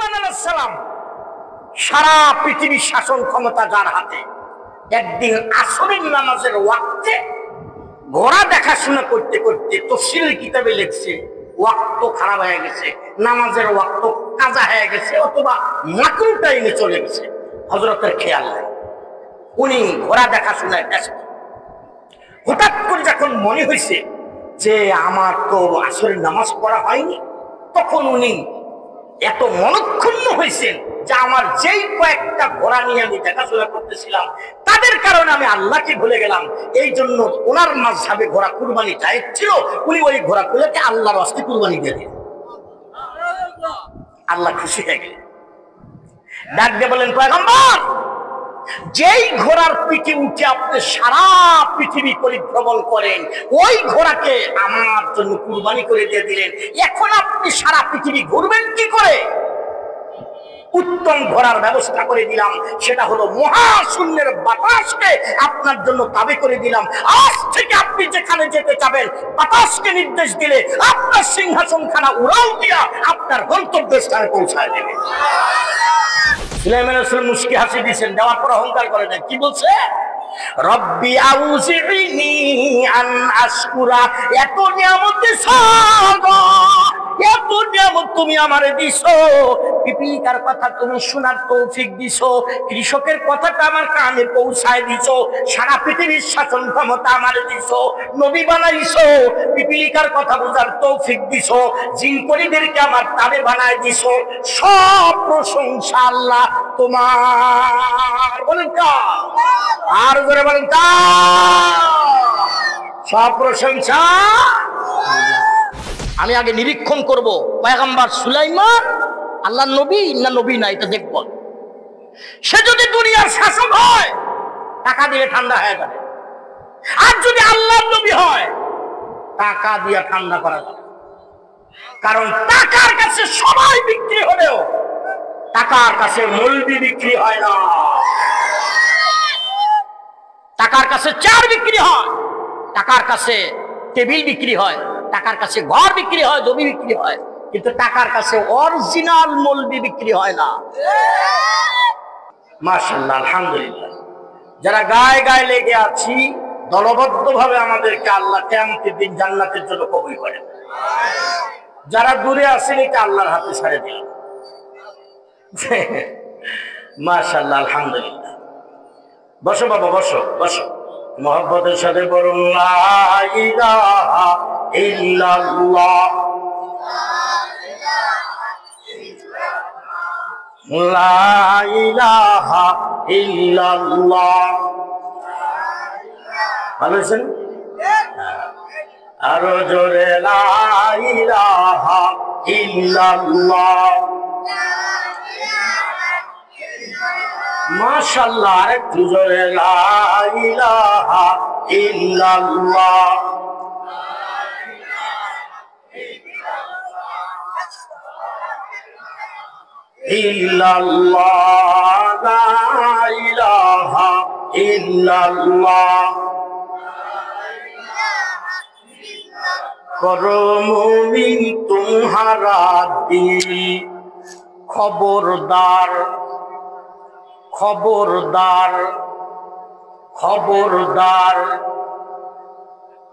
সুলাইমান আলাইহিস সালাম সারা পৃথিবীর শাসন ক্ষমতা যার হাতে, একদিন আসরের নামাজের ওয়াক্তে ঘোড়া দেখাশোনা করতে করতে তাফসীরের কিতাবে লিখছে ওয়াক্ত খারাপ হয়ে গেছে, নামাজের ওয়াক্ত কাজা হয়ে গেছে, অথবা মাকরু টাইমে চলে গেছে। হযরতের খেয়াল নেই, উনি ঘোড়া দেখাশোনায় ব্যস্ত। হঠাৎ করে যখন মনে হয়েছে যে আমার তো আসরের নামাজ পড়া হয়নি, তখন উনি এত মনক্ষুণ্ণ হয়েছেন যে আমার যেই কয়েকটা ঘোড়া নিয়ে আমি দেখাশোনা করতেছিলাম তাদের কারণে আমি আল্লাহকে ভুলে গেলাম। এই জন্য ওনার মাযহাবে ঘোড়া কুরবানি জায়েজ ছিল, উনি ওই ঘোড়াগুলোকে আল্লাহর রাস্তায় কুরবানি দিয়ে দিলেন। আল্লাহ খুশি হয়ে গেলেন, ডাক দিয়ে বলেন, পয়গম্বর, যেই ঘোড়ার পিঠে উঠে আপনি সারা পৃথিবী পরিভ্রমণ করেন, ওই ঘোড়াকে আমার জন্য কুরবানি করে দিয়ে দিলেন, এখন আপনি সারা পৃথিবী ঘুরবেন কি করে? উত্তম ঘোড়ার ব্যবস্থা করে দিলাম, সেটা হলো মহাশূন্যের বাতাসকে আপনার জন্য তাবে করে দিলাম। আজ থেকে আপনি যেখানে যেতে চাবেন, বাতাসকে নির্দেশ দিলে আপনার সিংহাসনখানা উড়াল দিয়া আপনার গন্তব্যস্থানে পৌঁছায় দেবে। সুলাইমান আলাইহিস সালাম মুস্কি হাসি দিয়েছেন, দেওয়ার পর অহংকার করে না, কি বলছে? রব্বি আউজিনি আন আশকুরা, এত নিয়ামত দিছো, এত নিয়ামত তুমি আমারে দিছো, পিপিলিকার কথা তুমি শোনার তৌফিক দিছো, কৃষকের কথাটা আমার কানে পৌঁছায় দিছো, সারা পৃথিবীর শাসন ক্ষমতা আমারে দিছো, নবী বানাইছো, পিপিলিকার কথা বোঝার তৌফিক দিছো, জিনপরিদেরকে আমার তাবে বানায় দিছো, সব প্রশংসা আল্লাহ তোমার। বলেন কা, আর করে বলেন কা, সব প্রশংসা। আমি আগে নিরীক্ষণ করব পয়গম্বর সুলাইমান আল্লাহর নবী না নবী না, এটা দেখব। সে যদি দুনিয়ার শাসক হয় টাকা দিয়ে ঠান্ডা হয়ে যাবে, আর যদি আল্লাহর নবী হয় টাকা দিয়ে ঠান্ডা করা যাবে। কারণ টাকার কাছে সবাই বিক্রি হলেও টাকার কাছে মৌলবি বিক্রি হয় না। টাকার কাছে চার বিক্রি হয়, টাকার কাছে টেবিল বিক্রি হয়, টাকার কাছে ঘর বিক্রি হয়, জমি বিক্রি হয়, কিন্তু টাকার কাছে অরিজিনাল মৌলবি বিক্রি হয় না। মাশাআল্লাহ, আলহামদুলিল্লাহ। যারা গায়ে গায়ে লেগে আছি, দলবদ্ধভাবে আমাদেরকে আল্লাহ কিয়ামতের দিন জান্নাতের জন্য কবুল করেন। যারা দূরে আছেন, এটা আল্লাহর হাতে ছেড়ে দিলাম। মাশাআল্লাহ, আলহামদুলিল্লাহ। বসো বাবা, বসো বসো, মহব্বতের সাথে বলুন লা ইলাহা ইল্লাল্লাহ, লা ইলাহা ইল্লাল্লাহ। ভালো হয়েছে? আরো জোরে, লা ইলাহা ইল্লাল্লাহ। মাশাআল্লাহ, আরেকটু জোরে, লা ইলাহা ইল্লাল্লাহ। ইল্লাল্লাহ, লা ইলাহা ইল্লাল্লাহ। করো মুমিন तुम्हारा दिल খবরদার, খবরদার, খবরদার,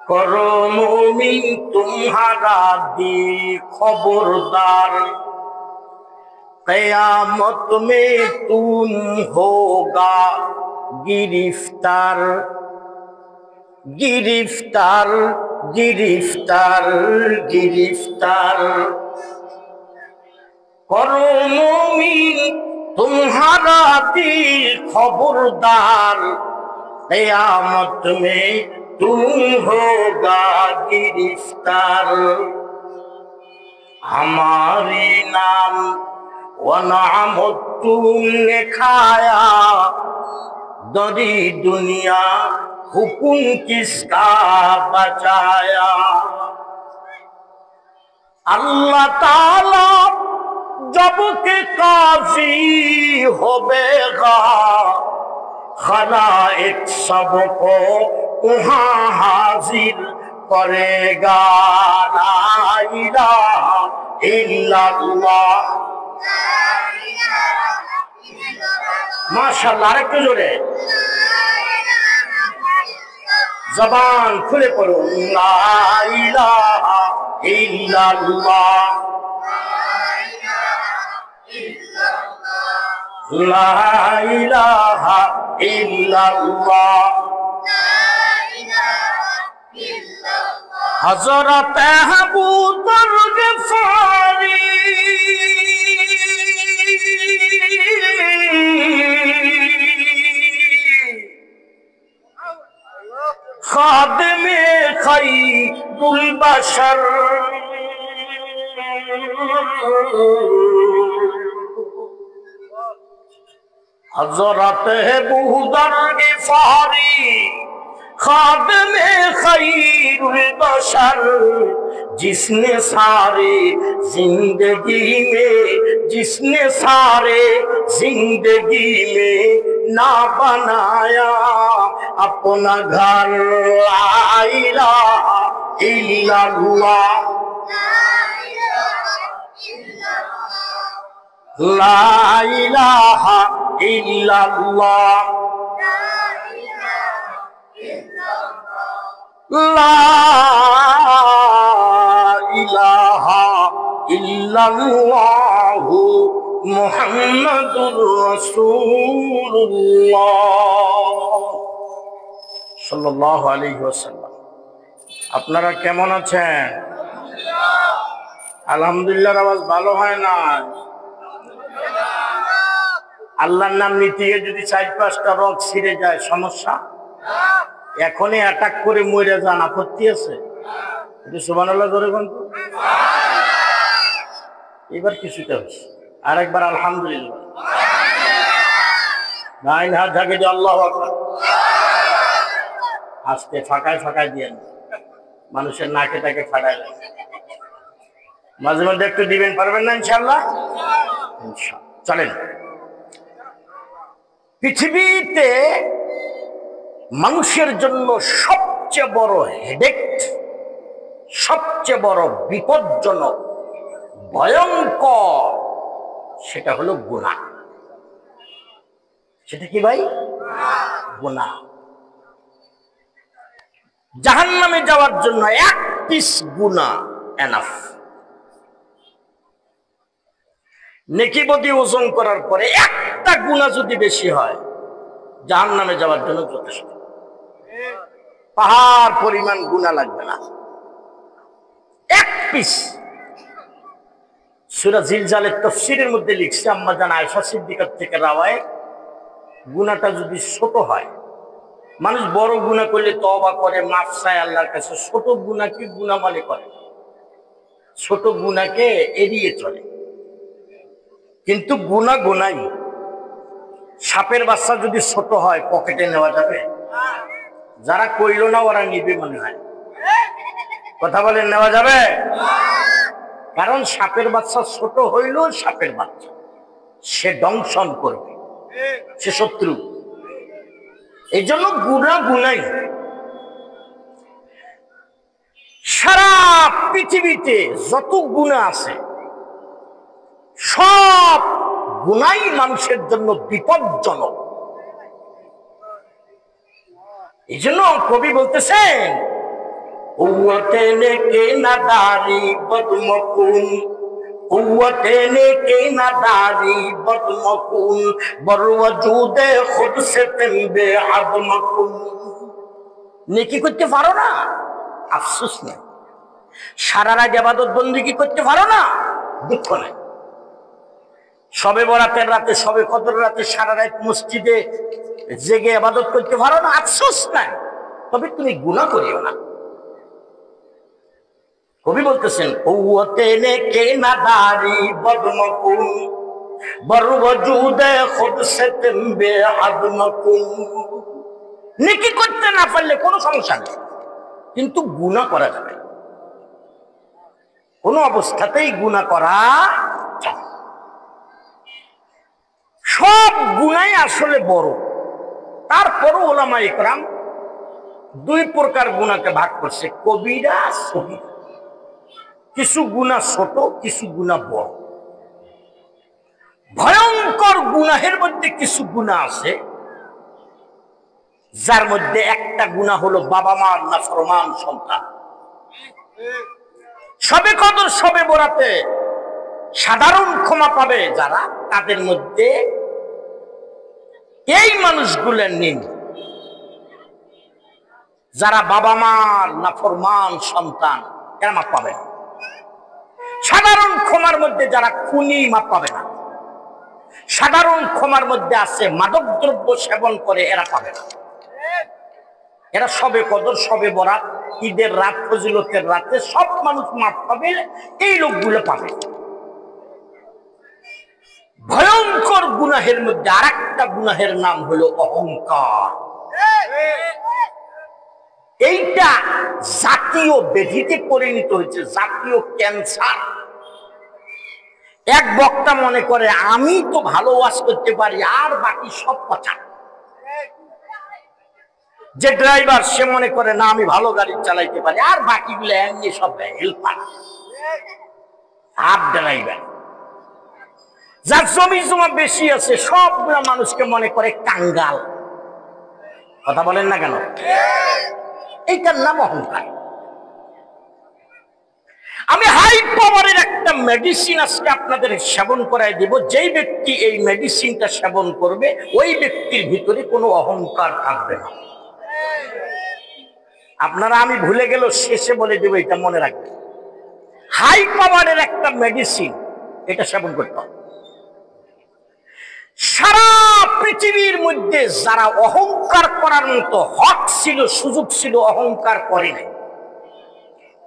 করো মুমিন तुम्हारा दिल खबरदार, क़यामत में तुम होगा गिरफ्तार, गिरफ्तार, गिरफ्तार, गिरफ्तार। करो मुमिन तुम्हारा दिल खबरदार, क़यामत में तुम होगा गिरफ्तार। हमारे नाम व नामत तुमने खाया, दरी दुनिया हुकुम किसका बचाया। अल्लाह ताला जब के काफी होवेगा, खलाइक सबको वहाँ हाजिर करेगा। ला इलाहा इल्लल्लाह, মাশাআল্লাহ, আরেকটু জোরে জবান খুলে পড়ুন, লা ইলাহা ইল্লাল্লাহ, লা ইলাহা ইল্লাল্লাহ। হযরত আবু যর গফারি খাদেমে খাইরুল বাশার, হযরত আবু যর গফারি खादमे खैरुल बशर, जिसने सारे जिंदगी में ना बनाया अपना घर, ला इलाहा इल्लल्लाह, ला इलाहा इल्लल्लाह, লা ইলাহা ইল্লাল্লাহু মুহাম্মাদুর রাসূলুল্লাহ সাল্লাল্লাহু আলাইহি ওয়াসাল্লাম। আপনারা কেমন আছেন? আলহামদুলিল্লাহর আওয়াজ ভালো হয় না? আল্লাহর নাম নিতে গিয়ে যদি 4-5টা রগ ছিঁড়ে যায় সমস্যা? এখনই অ্যাটাক করে মরে যান, আপত্তি আছে? সুবহানাল্লাহ জোরে বলুন। এবার কিছুটা হচ্ছে, আরেকবার আলহামদুলিল্লাহ। নাইন হাত ঝাঁকে যে আল্লাহু আকবার, আস্তে ফাঁকায় ফাঁকায় দিয়ে মানুষের নাকে টাকে ফাটায় লাগে, মাঝে মধ্যে একটু দিবেন, পারবেন না ইনশাআল্লাহ? চলেন। পৃথিবীতে মানুষের জন্য সবচেয়ে বড় হেডেক, সবচেয়ে বড় বিপজ্জনক, ভয়ঙ্কর, সেটা হলো গুনাহ। সেটা কি ভাই? গুনাহ। জাহান্নামে যাওয়ার জন্য এক পিস গুনাহ এনাফ। নেকি বদি ওজন করার পরে একটা গুনাহ যদি বেশি হয়, জাহান্নামে যাওয়ার জন্য যথেষ্ট। পাহাড় পরিমাণ গুনাহ লাগবে না, এক পিস। সূরা জিলজালের তাফসীরের মধ্যে লিখছে আম্মা জান আয়েশা সিদ্দিকা থেকে রাওয়ায়াত, গুনাহটা যদি ছোট হয়, মানুষ বড় গুনাহ করলে তওবা করে, মাফ চায় আল্লাহর কাছে, ছোট গুনাহ কি গুনাহ মনে করে, ছোট গুনাহকে এড়িয়ে চলে। কিন্তু গুনাহ গুনাহই। সাপের বাচ্চা যদি ছোট হয় পকেটে নেওয়া যাবে? যারা কইল না ওরা নিবে মনে হয়, কথা বলেন, নেওয়া যাবে? কারণ সাপের বাচ্চা ছোট হইল সাপের বাচ্চা, সে দংশন করবে, সে শত্রু। এই জন্য গুনাহ গুনাই। সারা পৃথিবীতে যত গুনাহ আছে সব গুনাই মানুষের জন্য বিপজ্জনক। এই জন্য কবি বলতেছেন, কুওয়াতে নেকে নাদারি বদমকুন, কুওয়াতে নেকে নাদারি বদমকুন, বরওয়াজুদে খুদ সে তনবে আদমকুন। নেকি করতে পারো না, আফসোস নেই। সারা রাত ইবাদত বন্দেগী করতে পারো না, দুঃখ নেই। সবে বরাতের রাতে, সবে কদর রাতে সারা রাত মসজিদে জেগে ইবাদত করতে পারো না, আফসোস নাই। তবে তুমি গুনাহ করিও না। কবি বলতেছেন, কুওয়াতে নেকে নাদারি বদমকুন, বরওয়াজুদে খুদ সে তনবে আদমকুন। নেকি করতে না পারলে কোনো সমস্যা নেই, কিন্তু গুনাহ করা যাবে, কোনো অবস্থাতেই গুনাহ করা যাবে। সব গুনাহ আসলে বড়, তারপরও উলামা ইকরাম দুই প্রকার গুনাহকে ভাগ করছে, কবিরা সগীরা। কিছু গুনাহ ছোট, কিছু গুনাহ বড়। গুনাহের মধ্যে কিছু গুনাহ আছে যার মধ্যে একটা গুনাহ হলো বাবা মার নাফরমান সন্তান। সবে কদর সবে বরাতে সাধারণ ক্ষমা পাবে যারা, তাদের মধ্যে এই মানুষগুলো নিন যারা বাবা মার নাফরমান সন্তান, এরা মাপ পাবে না। সাধারণ ক্ষমার মধ্যে যারা খুনি মাপ পাবে না। সাধারণ ক্ষমার মধ্যে আছে মাদক দ্রব্য সেবন করে, এরা পাবে না। এরা সবে কদর সবে বরাত ঈদের রাত ফজিলতের রাতে সব মানুষ মাপ পাবে, এই লোকগুলো পাবে। ভয়ঙ্কর গুনাহের মধ্যে আরেকটা গুনাহের নাম হলো অহংকার। এইটা জাতীয় ব্যাধিতে পরিণত হয়েছে, জাতীয় ক্যান্সার। এক বক্তা মনে করে আমি তো ভালো ওয়াজ করতে পারি আর বাকি সব কথা। যে ড্রাইভার সে মনে করে না আমি ভালো গাড়ি চালাইতে পারি আর বাকিগুলো এমনি সব হেল্পার, হাফ ড্রাইভার। যার জমি জমা বেশি আছে সবগুলা মানুষকে মনে করে কাঙ্গাল। কথা বলেন না কেন? এইটার নাম অহংকার। আমি হাই পাওয়ারের একটা মেডিসিন আজকে আপনাদের সেবন করাই দিব। যেই ব্যক্তি এই মেডিসিনটা সেবন করবে ওই ব্যক্তির ভিতরে কোনো অহংকার থাকবে না। আপনারা আমি ভুলে গেল শেষে বলে দেব, এটা মনে রাখবেন। হাই পাওয়ারের একটা মেডিসিন, এটা সেবন করতে হবে। সারা পৃথিবীর মধ্যে যারা অহংকার করার মতো হক ছিল, সুযোগ ছিল, অহংকার করে নাই,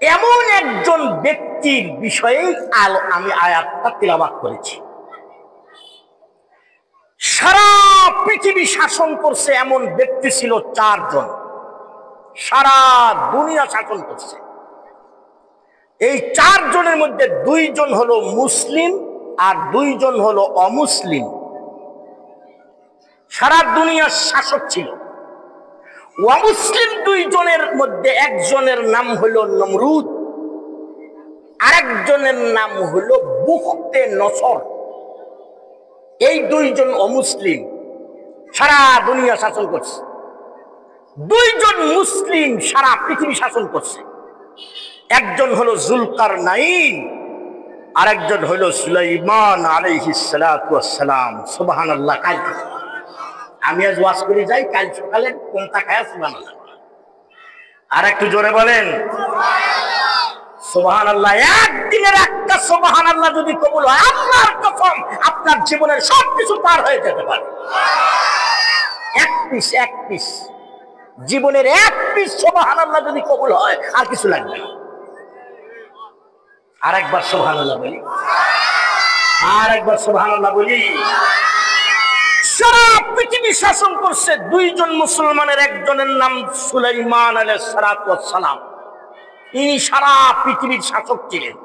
এমন একজন ব্যক্তির বিষয়ে আমি আয়াতটা তিলাওয়াত করেছি। সারা পৃথিবী শাসন করছে এমন ব্যক্তি ছিল চারজন, সারা দুনিয়া শাসন করছে। এই চারজনের মধ্যে দুইজন হলো মুসলিম আর দুইজন হলো অমুসলিম। সারা দুনিয়ার শাসক ছিল। অমুসলিম দুইজনের মধ্যে একজনের নাম হলো নমরুদ, আরেকজনের নাম হলো বুখতে নসর। এই দুইজন অমুসলিম সারা দুনিয়া শাসন করছে। দুইজন মুসলিম সারা পৃথিবী শাসন করছে। একজন হলো জুলকারনাইন, আরেকজন হলো সুলাইমান আলাইহিস সালাতু ওয়াস সালাম। সুবহানাল্লাহ। কাল আমি আজ ওয়াজ করে যাই, কাল সকালে কোনটা খায় সুবহানাল্লাহ। আর একটু জোরে বলেন সুবহানাল্লাহ। একদিনের একটা সুবহানাল্লাহ যদি কবুল হয়, আল্লাহর কসম আপনার জীবনের সবকিছু পার হয়ে যেতে পারে। এক পিস জীবনের এক পিস সুবহানাল্লাহ যদি কবুল হয় আর কিছু লাগবে না। আরেকবার সুবহানাল্লাহ বলি, আরেকবার সুবহানাল্লাহ বলি। সারা পৃথিবী শাসন করছে দুইজন মুসলমানের, একজনের নাম সুলাইমান আলাইহিস সালাতু ওয়াস সালাম। তিনি সারা পৃথিবীর শাসক ছিলেন।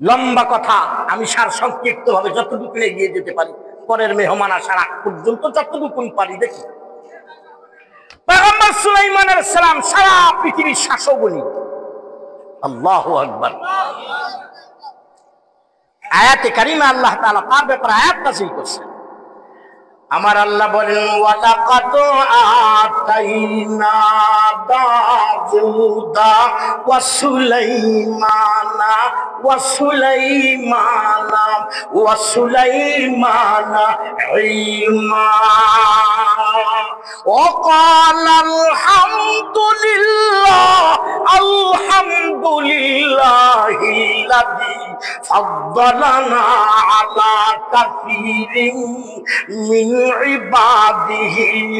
লম্বা কথা, আমি সার সংক্ষিপ্ত ভাবে যতটুকু এগিয়ে যেতে পারি, পরের মেহমান আসার আগ পর্যন্ত যতটুকু পারি দেখি। পয়গম্বর সুলাইমান আলাইহিস সালাম সারা পৃথিবীর শাসক উনি। আল্লাহু আকবার। আয়াতে কারিমা আল্লাহ তাআলা তার ব্যাপারে আয়াত নাযিল করেছেন। আমার আল্লাহ বলেন ওয়ালাকাদ আতাইনা দাউদা ওয়া সুলাইমানা ইলমা ওয়া ক্বালা আলহামদুলিল্লাহিল্লাযী ফাদ্দালানা আলা কাসীরিন মিন ইবাদিহিল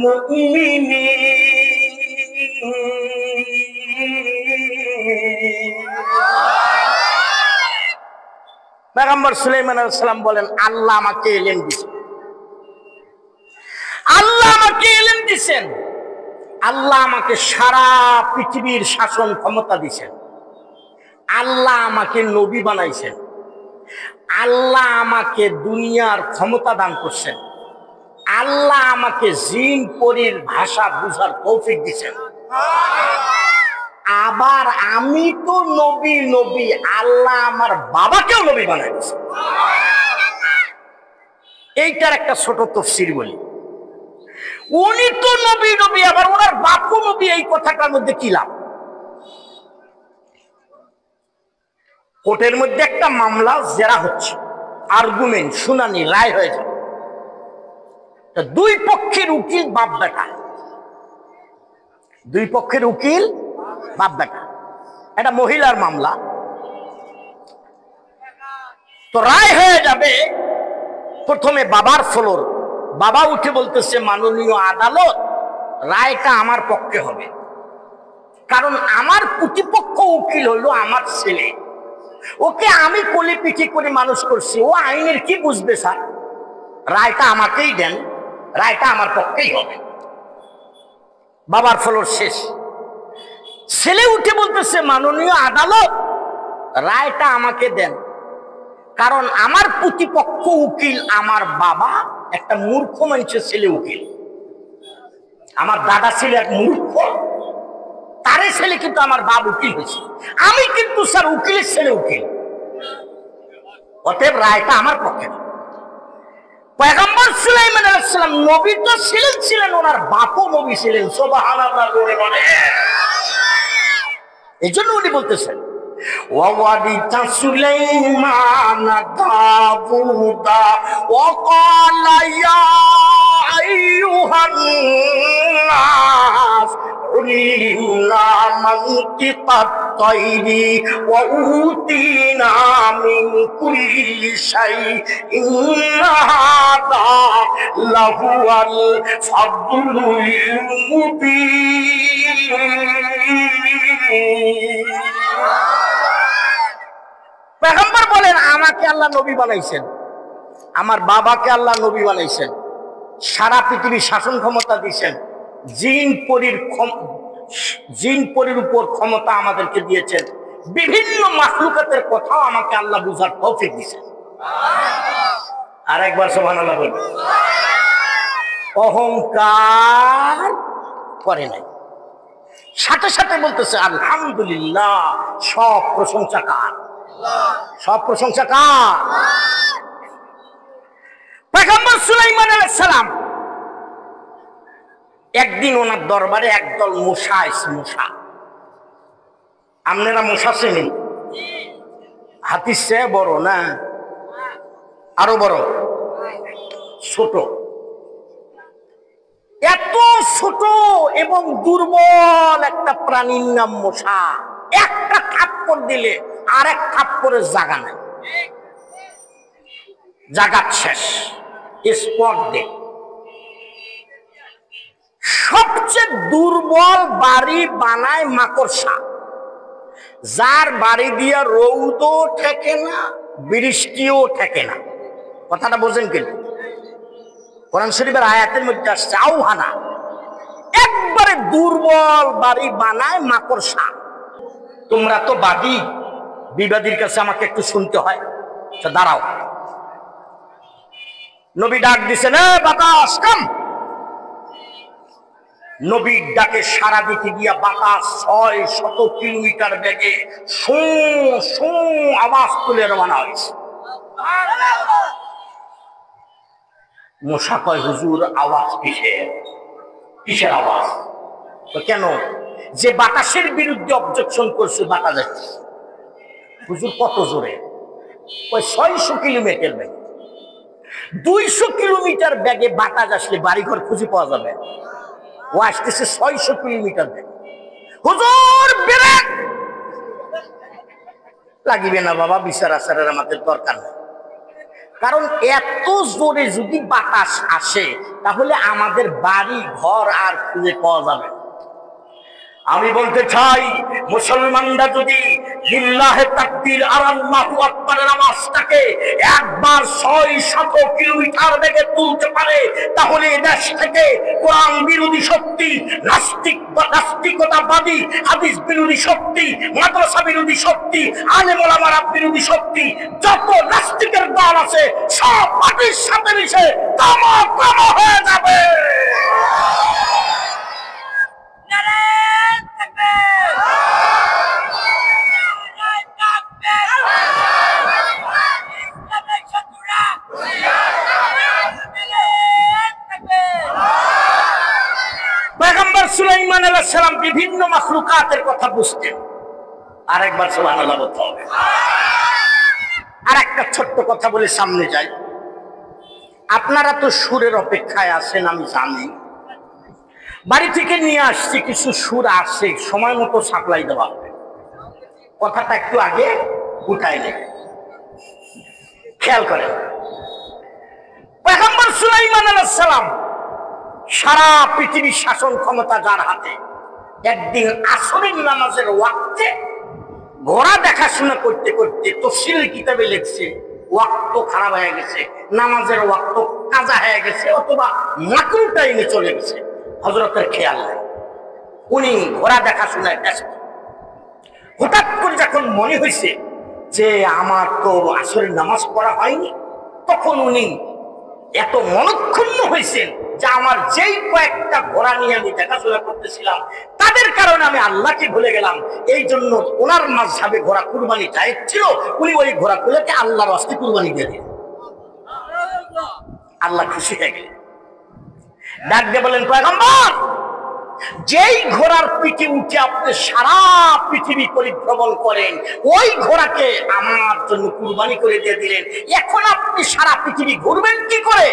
মুমিনিন। পয়গম্বর সুলাইমান আলাইহিস সালাম বলেন আল্লাহ আমাকে ইলম দিয়েছেন, আল্লাহ আমাকে ইলম দিয়েছেন, আল্লাহ আমাকে সারা পৃথিবীর শাসন ক্ষমতা দিয়েছেন, আল্লাহ আমাকে নবী বানাইছেন, আল্লাহ আমাকে দুনিয়ার ক্ষমতা দান করছেন, আল্লাহ আমাকে জিন পরীর ভাষা বুঝার তৌফিক দিয়েছেন। আবার আমি তো নবী, আল্লাহ আমার বাবাকেও নবী বানাইছে। এইটার একটা ছোট তফসির বলি। উনি তো নবী, নবী আবার ওনার বাপও নবী, এই কথাটার মধ্যে কি লাভ? কোর্টের মধ্যে একটা মামলা জেরা হচ্ছে, আর্গুমেন্ট, শুনানি, রায় হয়ে যাবে। দুই পক্ষের উকিল বাপ বেটা, দুই পক্ষের উকিল বাপ বেটা, এটা মহিলার মামলা। তো রায় হয়ে যাবে। প্রথমে বাবার ফ্লোর, বাবা উঠে বলতেছে, মাননীয় আদালত, রায়টা আমার পক্ষে হবে, কারণ আমার প্রতিপক্ষ উকিল হলো আমার ছেলে, ওকে আমি কোলে পিঠে করে মানুষ করছি, ও আইনের কি বুঝবে স্যার, রায়টা আমাকেই দেন, রায়টা আমার পক্ষেই হবে। বাবার ফ্লোর শেষ। ছেলে উঠে বলতেছে, মাননীয় আদালত, রায়টা আমাকে দেন, কারণ আমার প্রতিপক্ষ উকিল আমার বাবা একটা মূর্খ মানুষের ছেলে উকিল, আমার দাদা ছিল এক মূর্খ, তারে ছেলে কিন্তু আমার বাপ উকিল হয়েছে, আমি কিন্তু স্যার উকিলের ছেলে উকিল, অতএব রায়টা আমার পক্ষে। পয়গম্বর সুলাইমান আলাইহিস সালাম নবী তো ছিলেন, ওনার বাপও নবী ছিলেন, সুবহানাল্লাহ বলে বলে। এই জন্য উনি বলতেছেন, ওয়াওয়ারিতা সুলাইমান দাউদা ওয়া ক্বালা ইয়া আইয়ুহান নাস উলিনা মানতিকাত তাইরি ওয়া উতিনা মিন কুল্লি শাইইন হাদা লাহুয়াল ফাদলুল মুবিন। পয়গম্বর বলেন, আমাকে আল্লাহ নবী বানাইছেন, আমার বাবাকে আল্লাহ নবী বানাইছেন, সারা পৃথিবীর শাসন ক্ষমতা দিয়েছেন, জিন পরীর উপর ক্ষমতা আমাদেরকে দিয়েছেন, বিভিন্ন মাখলুকাতের কথাও আমাকে আল্লাহ বুঝার তৌফিক দিয়েছেন। আর একবার সুবহানাল্লাহ বলুন। অহংকার করে নাই, সাথে সাথে বলতেছে আলহামদুলিল্লাহ, সব প্রশংসা কার, সব প্রশংসা কার? পয়গম্বর সুলাইমান আলাইহিস সালাম একদিন ওনার দরবারে একদল মূষা এসে, মূষা, আপনারা মূষা চেনেন, হাতির চেয়ে বড় না, আরো বড়, ছোট, এত ছোট এবং দুর্বল একটা প্রাণীর নাম মশা, একটা থাপ্পড় দিলে আর এক থাপ্পড়ের জায়গা নাই, জায়গা শেষ, স্পট ডেড। সবচেয়ে দুর্বল বাড়ি বানায় মাকড়সা, যার বাড়ি দিয়া রৌদও ঠেকে না, বৃষ্টিও ঠেকে না। কথাটা বোঝেন কিন্তু, কোরআন শরীফের আয়াতের মধ্যে আসছে আওহানা, একবারে দুর্বল বাড়ি বানায় মাকড়সা। তোমরা তো বাদী, বিবাদীর কাছে আমাকে একটু শুনতে হয়, দাঁড়াও। নবী ডাক দিছেন, বাতাস কাম। নবীর ডাকে সারা দিতে গিয়া বাতাস 600 কিলোমিটার বেগে শো শো আওয়াজ তুলে রওনা হয়েছে। মশা কয়, হুজুর আওয়াজ কিসের? কিসের আওয়াজ? তো কেন? যে বাতাসের বিরুদ্ধে অবজেকশন করছে, বাতাস যাচ্ছে। হুজুর কত জোরে? ওই 600 কিলোমিটার বেগে। 200 কিলোমিটার বেগে বাতাস আসলে বাড়িঘর খুঁজে পাওয়া যাবে, ও আসতেছে 600 কিলোমিটার বেগে। হুজুর ব্রেক লাগিবে না বাবা, বিচার আচারের আমাদের দরকার নেই, কারণ এত জোরে যদি বাতাস আসে তাহলে আমাদের বাড়ি ঘর আর খুঁজে পাওয়া যাবে। আমি বলতে চাই, মুসলমানরা যদি লিল্লাহে তাকবীর আর আল্লাহু আকবারের আওয়াজটাকে একবার 600 কিলোমিটার বেগে তুলতে পারে, তাহলে দেশ থেকে কোরআন বিরোধী শক্তি, নাস্তিকতাবাদী, হাদিস বিরোধী শক্তি, মাদ্রাসা বিরোধী শক্তি, আলেম ওলামার বিরোধী শক্তি, যত নাস্তিকের দল আছে সব মাটির সাথে মিশে তমোগ্রহ হয়ে যাবে। আলাইহিস সালাম বিভিন্ন মাখলুকাতের কথা বুঝতেন। আরেকবার সুবহানাল্লাহ বলতে হবে। আর একটা ছোট্ট কথা বলে সামনে যাই। আপনারা তো সুরের অপেক্ষায় আছেন, আমি জানি। বাড়ি থেকে নিয়ে আসছি, কিছু সুর আসছে, সময় মতো সাপ্লাই দেওয়া হবে। কথাটা একটু আগে উঠাই নেই, খেয়াল করেন। পয়গম্বর সুলাইমান আলাইহিস সালাম, সারা পৃথিবীর শাসন ক্ষমতা যার হাতে, একদিন আসরের নামাজের ওয়াক্তে ঘোড়া দেখাশোনা করতে করতে তাফসীরের কিতাবে লিখছে ওয়াক্ত খারাপ হয়ে গেছে, নামাজের ওয়াক্ত কাজা হয়ে গেছে, অথবা মাকরু টাইমে চলে গেছে। হযরতের খেয়াল নেই, উনি ঘোড়া দেখাশোনায় ব্যস্ত। হঠাৎ করে যখন মনে হয়েছে যে আমার তো আসরের নামাজ পড়া হয়নি, তখন উনি এত মনক্ষুণ্ণ হয়েছেন যে আমার যেই কয়েকটা ঘোড়া নিয়ে আমি দেখাশোনা করতেছিলাম তাদের কারণে আমি আল্লাহকে ভুলে গেলাম। এই জন্য ওনার মাযহাবে ঘোড়া কুরবানি জায়েজ ছিল, উনি ওই ঘোড়াগুলোকে আল্লাহর ওয়াস্তে কুরবানি দিয়ে দিলেন। আল্লাহ খুশি হয়ে গেলেন, ডাক দিয়ে বলেন, পয়গম্বর, যেই ঘোড়ার পিঠে উঠে আপনি সারা পৃথিবী পরিভ্রমণ করেন, ওই ঘোড়াকে আমার জন্য কুরবানি করে দিয়ে দিলেন। এখন আপনি সারা পৃথিবী ঘুরবেন কি করে?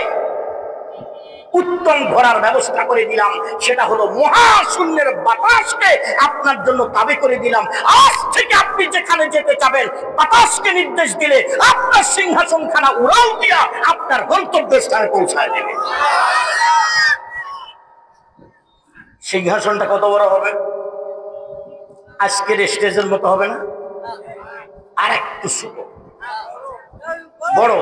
উত্তম ঘোড়ার ব্যবস্থা করে দিলাম, সেটা হলো মহাশূন্যের বাতাসকে আপনার জন্য তাবে করে দিলাম। আজ থেকে আপনি যেখানে যেতে চাবেন, বাতাসকে নির্দেশ দিলে আপনার সিংহাসনখানা উড়াল দিয়া আপনার গন্তব্যস্থানে পৌঁছায় দেবে। সিংহাসনটা কত বড় হবে? আজকের স্টেজের মতো হবে না, আর একটু ছোট বড়।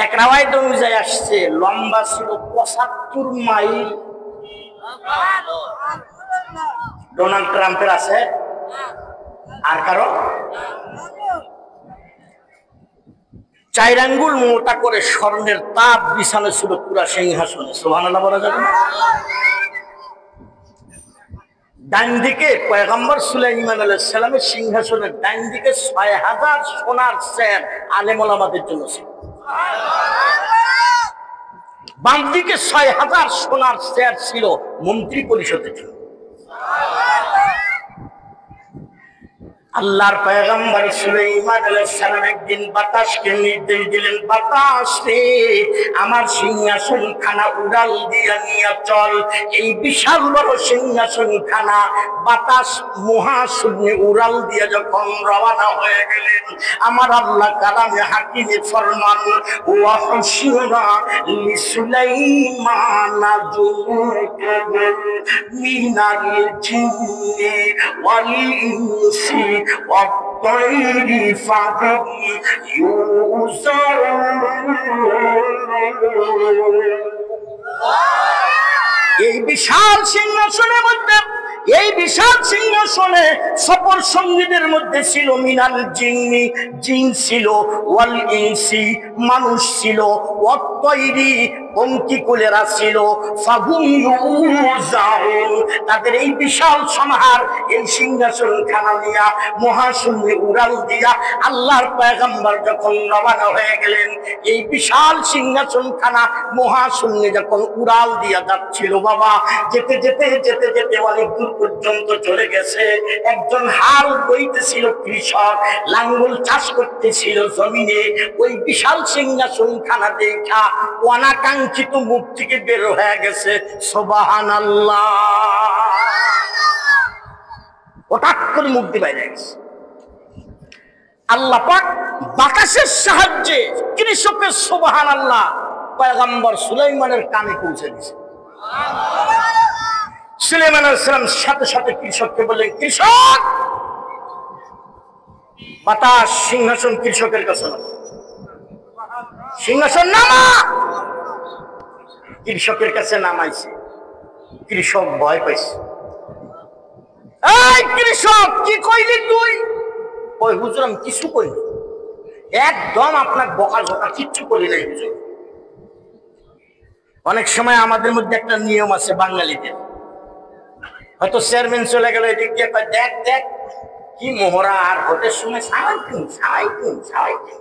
এক রাওয়ায়াত অনুযায়ী আসছে লম্বা ছিল ৭৫ মাইল। ডোনাল্ড ট্রাম্পের আছে, আর কারো ৪ আঙ্গুল মোটা করে স্বর্ণের তাপ বিছানো ছিল পুরা সিংহাসনে। সুবহানাল্লাহ বলা যাবে না? ডান দিকে পয়গম্বর সুলাইমান আলাইহিস সালামের সিংহাসনের ডান দিকে ৬০০০ সোনার চেয়ার আলেম ওলামাদের জন্য ছিল। বাম দিকে ৬০০০ সোনার চেয়ার ছিল মন্ত্রী পরিষদের জন্য। আল্লাহর পয়গম্বর সুলাইমান আলাইহিস সালাম একদিন বাতাসকে নির্দেশ দিলেন, বাতাস রে, আমার সিংহাসন খানা উড়াল দিয়া নিয়ে চল। এই বিশাল বড় সিংহাসন খানা বাতাস মহাশূন্যে উড়াল দিয়া যখন রওনা হয়ে গেলেন, আমার আল্লাহ কালামে হাকিমে ফরমান, ওয়া হুশিরা লিসুলাইমান জুনুদুহু মিনাল জিন্নি ওয়াল ইনসি والطير فهم يوزعون। এই বিশাল সিংহাসনের মধ্যে, এই বিশাল সিংহাসনে সফর সঙ্গীদের মধ্যে ছিল মিনাল জিন্নি, জিন ছিল, ওয়াল ইনসি, মানুষ ছিল, ওয়াত তৈরি, পঙ্কিকুলেরা ছিল, ফাহুম ইউজাউন। তাদের এই বিশাল সমাহার এই সিংহাসন খানা নিয়া মহাশূন্যে উড়াল দিয়া আল্লাহর পয়গম্বর যখন রওনা হয়ে গেলেন, এই বিশাল সিংহাসন খানা মহাশূন্যে যখন উড়াল দিয়া যাচ্ছিল, বাবা, যেতে যেতে যেতে যেতে অনেক দূর পর্যন্ত চলে গেছে। একজন হাল বইতেছিল কৃষক, লাঙ্গল চাষ করতেছিল জমিনে। ওই বিশাল সিংহাসন খানা দেখা অনাকাঙ্ক্ষিত মুখ থেকে বের হয়ে গেছে সুবহানাল্লাহ। হঠাৎ করে মুখ দিয়ে বাইরে গেছে। আল্লাহ পাক বাতাসের সাহায্যে কৃষকের সুবহানাল্লাহ পয়গম্বর সুলাইমানের কানে পৌঁছে দিয়েছে। সুলাইমান আলাইহিস সালাম সাথে সাথে কৃষককে বললেন, কৃষক, বাতাস সিংহাসন কৃষকের কাছে, সিংহাসন নামা। কৃষকের কাছে নামাইছে। কৃষক ভয় পাইছে। এই কৃষক, কি কইলি তুই? ওই হুজুর, আমি কিছু কইনি, একদম আপনার বকা কিচ্ছু করি নাই হুজুর। অনেক সময় আমাদের মধ্যে একটা নিয়ম আছে বাঙালিদের, হয়তো চেয়ারম্যান চলে গেল, এদিক দিয়ে দেখ দেখ কি মোহরা, আর ভোটের সময় সালাইতুম সালাইতুম সালাইতুম,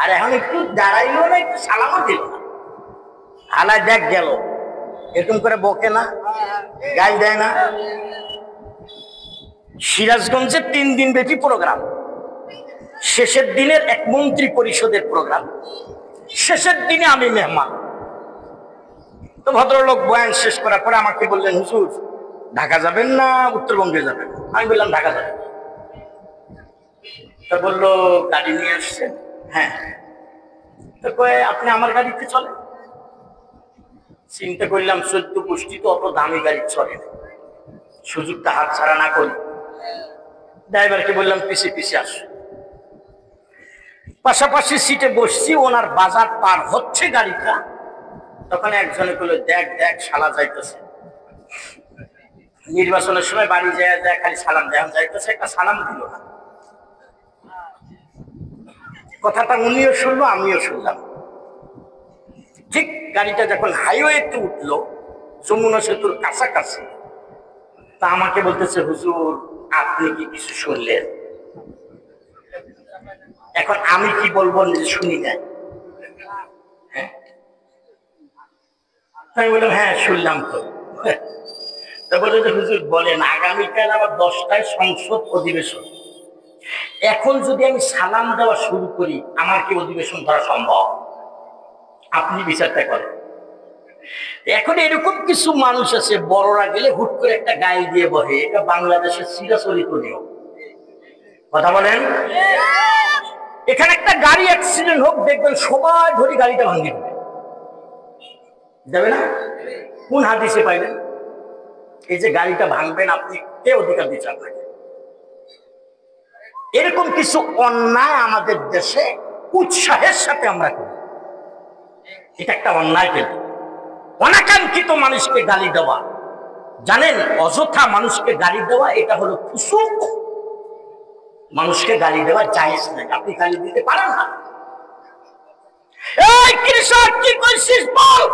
আর এখন একটু দাঁড়াইলো না, একটু সালামও দিল না। আলাই দেখ গেল, এরকম করে বকে না, গাল দেয় না। সিরাজগঞ্জে 3 দিন ব্যাপী প্রোগ্রাম, শেষের দিনের এক মন্ত্রী পরিষদের প্রোগ্রাম, শেষের দিনে আমি মেহমান। তো ভদ্রলোক বয়ান শেষ করার পরে আমাকে বললেন, হুজুর ঢাকা যাবেন না উত্তরবঙ্গে যাবেন? আমি বললাম ঢাকা যাবেন। তো বললো গাড়ি নিয়ে আসছেন? হ্যাঁ। তো কয়ে আপনি আমার গাড়িতে চলেন। চিন্তা করলাম 14 গোষ্ঠী তো অত দামি গাড়ি চলে না, সুযোগটা হাত ছাড়া না করি। ড্রাইভারকে বললাম পিছিয়ে পিছিয়ে আস। পাশাপাশি সিটে বসছি, ওনার বাজার পার হচ্ছে গাড়িটা, তখন একজনে বললো দেখ দেখ শালা যাইতেছে। নির্বাচনের সময় বাড়ি যায় যায় খালি সালাম দেওয়া যাইতেছে, একটা সালাম দিল না। কথাটা উনিও শুনলো, আমিও শুনলাম। ঠিক গাড়িটা যখন হাইওয়েতে উঠলো, যমুনা সেতুর কাছাকাছি, তা আমাকে বলতেছে, হুজুর আপনি কি কিছু শুনলেন? এখন আমি কি বলবো যে শুনি না? হ্যাঁ, আমি বললাম হ্যাঁ শুনলাম তো। তা বলে যে হুজুর বলেন, আগামীকাল আবার 10টায় সংসদ অধিবেশন, এখন যদি আমি সালাম দেওয়া শুরু করি আমার কি অধিবেশন করা সম্ভব? আপনি বিচারটা করেন। এখন এরকম কিছু মানুষ আছে, বড়রা গেলে হুট করে একটা গায়ে দিয়ে বহে, এটা বাংলাদেশের চিরাচরিত নিয়ম। কথা বলেন। এখানে একটা গাড়ি অ্যাক্সিডেন্ট হোক, দেখবেন সবাই ধরে গাড়িটা ভাঙিয়ে দেবে, যাবে না? কোন হাদিসে পাইলেন এই যে গাড়িটা ভাঙবেন? আপনি কে অধিকার দিচ্ছে আপনাকে? এরকম কিছু অন্যায় আমাদের দেশে উৎসাহের সাথে আমরা করি, এটা একটা অন্যায়। কিন্তু অনাকাঙ্ক্ষিত মানুষকে গালি দেওয়া, জানেন অযথা মানুষকে গালি দেওয়া এটা হলো ফুসুক। মানুষকে গালি দেওয়া জায়েজ নাই, আপনি গালি দিতে পারেন না। এই কৃষক কি কইছিস বল?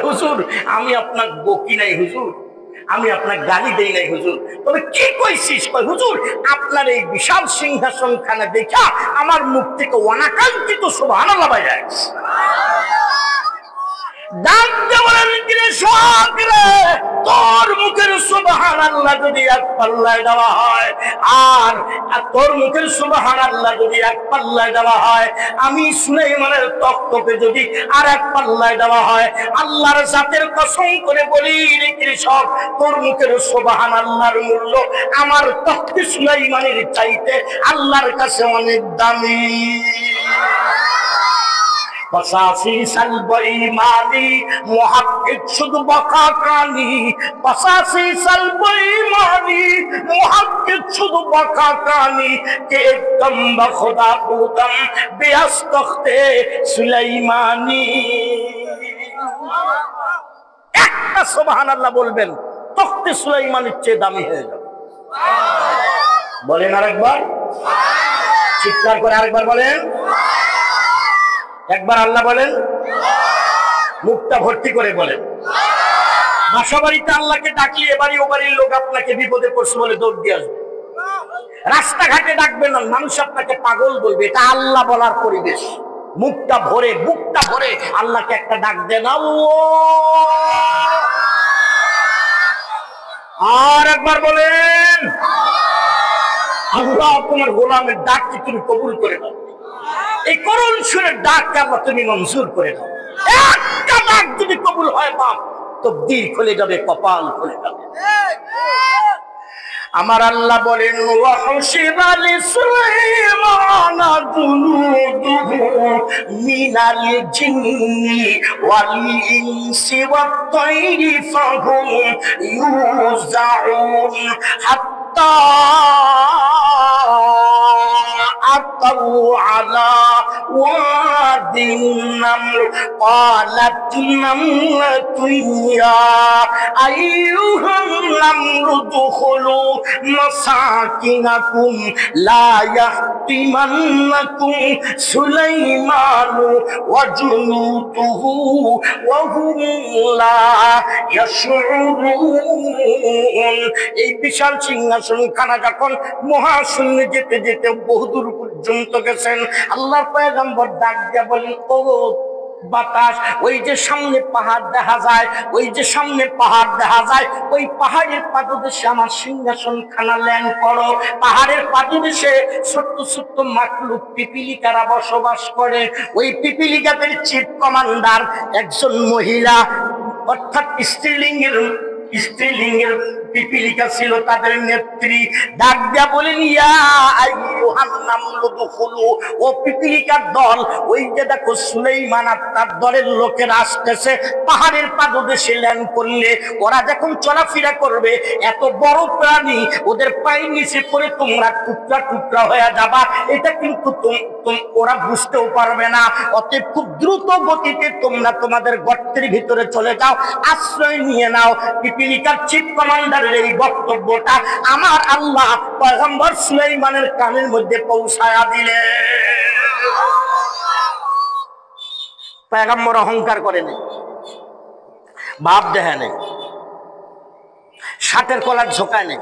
হুজুর আমি আপনার বকি নাই হুজুর, আমি আপনার গালি দেই নাই হুজুর, তবে কি কইছিস? হুজুর আপনার এই বিশাল সিংহাসন খানে দেখা আমার মুখ থেকে অনাকাঙ্ক্ষিত সুবহানাল্লাহ বাইরে আসছে। তোর মুখের সুবহানাল্লাহ যদি এক পাল্লায় দেওয়া হয়, আর তোর মুখের সুবহানাল্লাহ যদি এক পাল্লায় দেওয়া হয়, আমি সুলাইমানের তক্তকে যদি আর এক পাল্লায় দেওয়া হয়, আল্লাহর জাতের কসম করে বলি রে কৃষক, তোর মুখের সুবহানাল্লাহর মূল্য আমার তক্তে সুলাইমানের চাইতে আল্লাহর কাছে অনেক দামি। 85 সাল বেঈমানি মুহাক্কিক শুধু বকা কানি, 85 সাল বেঈমানি মুহাক্কিক শুধু বকা কানি, কে একদম বখুদা বুদম বেয়াস তখতে সুলাইমানি। একটা সুবহানাল্লাহ বলবেন, তখতে সুলাইমানের চেয়ে দামি হয়ে যাবে। বলেন আরেকবার, চিৎকার করে আরেকবার বলেন, একবার আল্লাহ বলেন, মুখটা ভর্তি করে বলেন। বাসা বাড়িতে আল্লাহকে ডাকলে এবারই ও বাড়ির লোক আপনাকে বিপদে পড়ছে বলে দৌড় দিয়ে আসবে। রাস্তাঘাটে ডাকবেন না, মানুষ আপনাকে পাগল বলবে, এটা আল্লাহ বলার পরিবেশ। মুখটা ভরে, বুকটা ভরে আল্লাহকে একটা ডাক দেন, আর একবার বলেন, আল্লাহ তোমার গোলামের ডাককে তুমি কবুল করে দাও। এই করুণ সুরের ডাককে আল্লাহ তুমি মঞ্জুর করে দাও। একটা ডাক যদি কবুল হয় বাপ, তো দিল খুলে যাবে, কপাল খুলে যাবে। আমার আল্লাহ বলেন, ওয়াহশিরা লিসুলাইমানা জুনুদুহু মিনাল জিন্নি ওয়াল ইনসি ওয়াত তায়রি ফাহুম ইউজাউন হাত্তা أتوا على واد النمل قالت نملة يا أيها النمل ادخلوا مساكنكم لا يحطمنكم سليمان وجنوده وهم لا يشعرون। এই বিশাল সিংহাসন খানা যখন মহাশূন্যে যেতে যেতে বহুদূর পর্যন্ত গেছেন, আল্লাহর পয়গম্বর ডাক দিয়া বলেন, ও বাতাস, ওই যে সামনে পাহাড় দেখা যায়, ওই যে সামনে পাহাড় দেখা যায়, ওই পাহাড়ের পাদদেশে আমার সিংহাসন খানা ল্যান করো। পাহাড়ের পাদদেশে ছোট্ট ছোট্ট মাকলুক পিপিলিকারা বসবাস করে। ওই পিপিলিকাদের চিফ কমান্ডার একজন মহিলা, অর্থাৎ স্ত্রীলিঙ্গের পিপিলিকা ছিল তাদের নেত্রী। ডাক দিয়া বলেন, ইয়া আইয়ুহান নামলু দুখুলু, ও পিপিলিকার দল, ওই যে দেখো সুলাইমান আর তার দলের লোকেরা আসতেছে পাহাড়ের পাদদেশে ল্যান্ড করলে। ওরা যখন চলাফেরা করবে, এত বড় প্রাণী, ওদের পায়ের নিচে পড়ে তোমরা টুকরা টুকরা হয়ে যাবা, এটা কিন্তু ওরা বুঝতেও পারবে না। অতএব খুব দ্রুত গতিতে তোমরা তোমাদের গর্তের ভিতরে চলে যাও, আশ্রয় নিয়ে নাও। পিপিলিকার চিফ কমান্ডারের এই বক্তব্যটা আমার আল্লাহ পয়গম্বর সুলাইমানের কানের মধ্যে পৌঁছায়া দিলেন। পয়গম্বর অহংকার করে নেই, ভাব দেখে নেই, ষাটের কলার ঝোঁকায় নেই।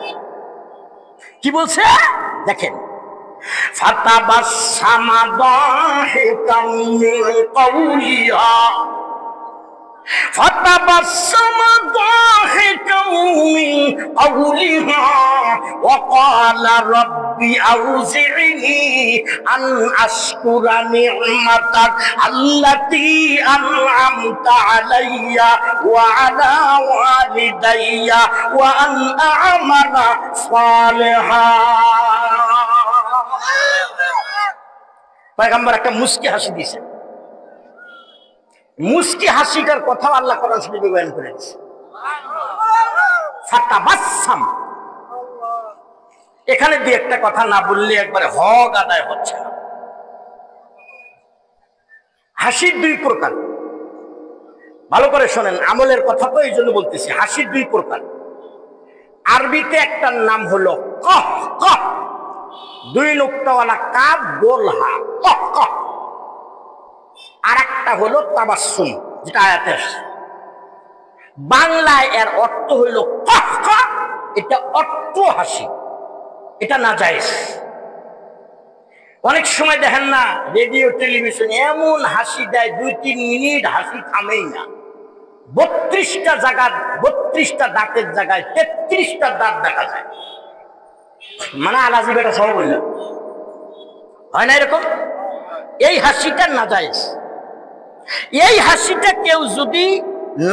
কি বলছে দেখেন, ফাতাবাসসামা দাহিকাম মিন কওলিহা, ফাতাবাসসামা দাহিকাম মিন কওলিহা ওয়া ক্বালা রাব্বি আউজি'নি আন আশকুরা নি'মাতাক আল্লাতী আন'আমতা আলাইয়া ওয়া আলা ওয়ালিদাইয়া ওয়া আন আ'মালা সালিহান। পয়গম্বর একটা মুস্কি হাসি দিয়েছেন। মুস্কি হাসিটার কথা আল্লাহ কোরআন শরীফে বয়ান করেছে। ফাতাবাসসাম, এখানে দিয়ে একটা কথা না বললে একবারে হক আদায় হচ্ছে না। হাসির দুই প্রকার, ভালো করে শোনেন, আমলের কথা তো এই জন্য বলতেছি। হাসির দুই প্রকার। আরবিতে একটার নাম হলো কহ কহ, দুই নোক্তাওয়ালা কাব গোল হা, কহ কহ। আর একটা হলো তাবাসসুম, যেটা আয়াতে আসছে। বাংলায় এর অর্থ হইল কহ কহ, এটা অর্থ হাসি, এটা নাজায়েজ। অনেক সময় দেখেন না রেডিও টেলিভিশন এমন হাসি দেয়, 2-3 মিনিট হাসি থামেই না। 32টা জায়গা, 32টা দাঁতের জায়গায় 33টা দাঁত দেখা যায়। মানে আলাজি বেটা সব বললাম, হয় না এরকম? এই হাসিটা নাজায়েজ। এই হাসিটা কেউ যদি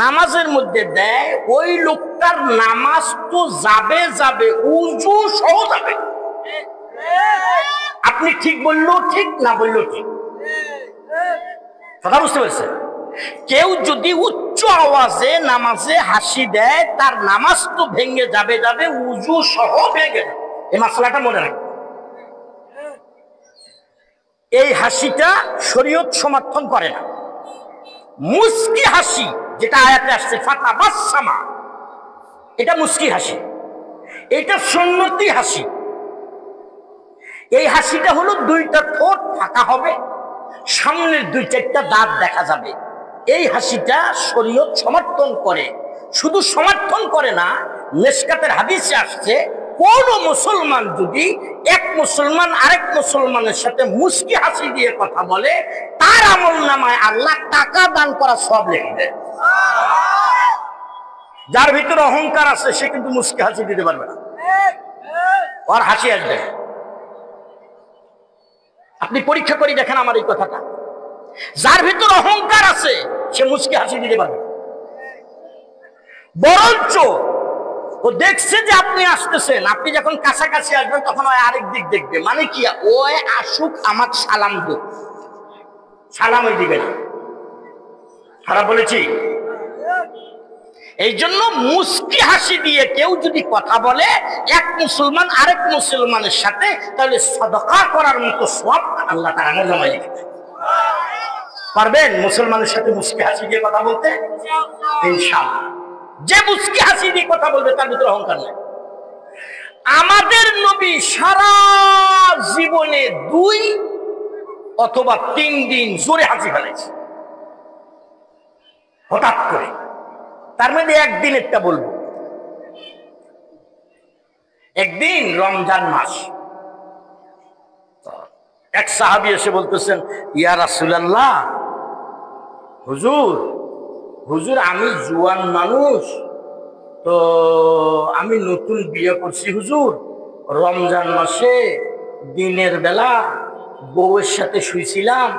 নামাজের মধ্যে দেয়, ওই লোকটার নামাজ তো যাবে যাবে, উজু সহ যাবে। আপনি ঠিক বললেও ঠিক, না বললেও ঠিক, কথা বুঝতে পারছেন? কেউ যদি উচ্চ আওয়াজে নামাজে হাসি দেয়, তার নামাজ তো ভেঙে যাবে যাবে, উজু সহ ভেঙে যাবে। এই মাসলাটা মনে রাখবেন। এই হাসিটা শরীয়ত সমর্থন করে না। মুস্কি হাসি যেটা আয়াতে আসছে ফাতাবাসসামা, এটা মুস্কি হাসি, এটা সুন্নতি হাসি। এই হাসিটা হলো দুইটা ঠোঁট ফাঁকা হবে, সামনের 2-4টা দাঁত দেখা যাবে। এই হাসিটা শরীয়ত সমর্থন করে। শুধু সমর্থন করে না, মিশকাতের হাদিসে আসছে, কোন মুসলমান যদি এক মুসলমান আরেক মুসলমানের সাথে মুস্কি হাসি দিয়ে কথা বলে, তার আমলনামায় আল্লাহ টাকা দান করা সব লিখে দেয়। যার ভিতরে অহংকার আছে সে কিন্তু মুস্কি হাসি দিতে পারবে না, ওর হাসি আসবে। আপনি পরীক্ষা করে দেখেন আমার এই কথাটা। যার ভিতরে অহংকার আছে সে মুস্কি হাসি দিতে পারবে, বরঞ্চ ও দেখছে যে আপনি আসতেছেন, আপনি যখন কাছাকাছি আসবেন তখন ওই আরেক দিক দেখবে। মানে কি, ওই আসুক আমার সালাম দো, সালাম ওই দিবে না। খারাপ বলেছি? এই জন্য মুস্কি হাসি দিয়ে কেউ যদি কথা বলে এক মুসলমান আরেক মুসলমানের সাথে, তাহলে সাদকা করার মতো সওয়াব আল্লাহ তাআলা জমা লিখে দেন। পারবেন মুসলমানের সাথে মুস্কি হাসি দিয়ে কথা বলতে? ইনশাআল্লাহ। যে মুস্কি হাসি দিয়ে কথা বলবে তার ভিতরে অহংকার নেই। আমাদের নবী সারা জীবনে 2 অথবা 3 দিন জোরে হাসি ফেলেছে, হঠাৎ করে। তার মধ্যে একদিন একটা বলবো। একদিন রমজান মাস, এক সাহাবী এসে বলতেছেন, ইয়া রাসূলুল্লাহ, হুজুর হুজুর আমি জুয়ান মানুষ, তো আমি নতুন বিয়ে করছি হুজুর, রমজান মাসে দিনের বেলা বউয়ের সাথে শুয়েছিলাম,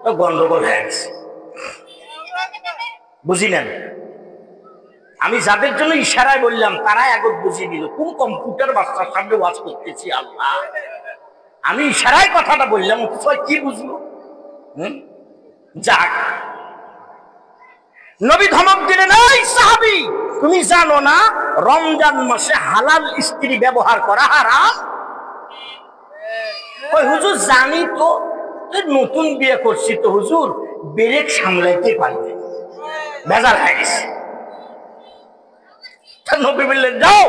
তো গন্ডগোল হয়ে গেছে। বুঝিলেন? আমি যাদের জন্য ইশারায় বললাম তারা একত বুঝিয়ে দিল। কোন কম্পিউটার বাচ্চার সামনে ওয়াজ করতেছি আল্লাহ, আমি ইশারায় কথাটা বললাম, কি বুঝলো? যাক, নবী ধমক দিলেন, এই সাহাবী তুমি জানো না রমজান মাসে হালাল স্ত্রী ব্যবহার করা হারাম? ওই হুজুর জানি তো, নতুন বিয়ে করছি তো হুজুর, ব্রেক সামলাইতে পারি না, বেজার হয়ে গেছে। নবী বললেন যাও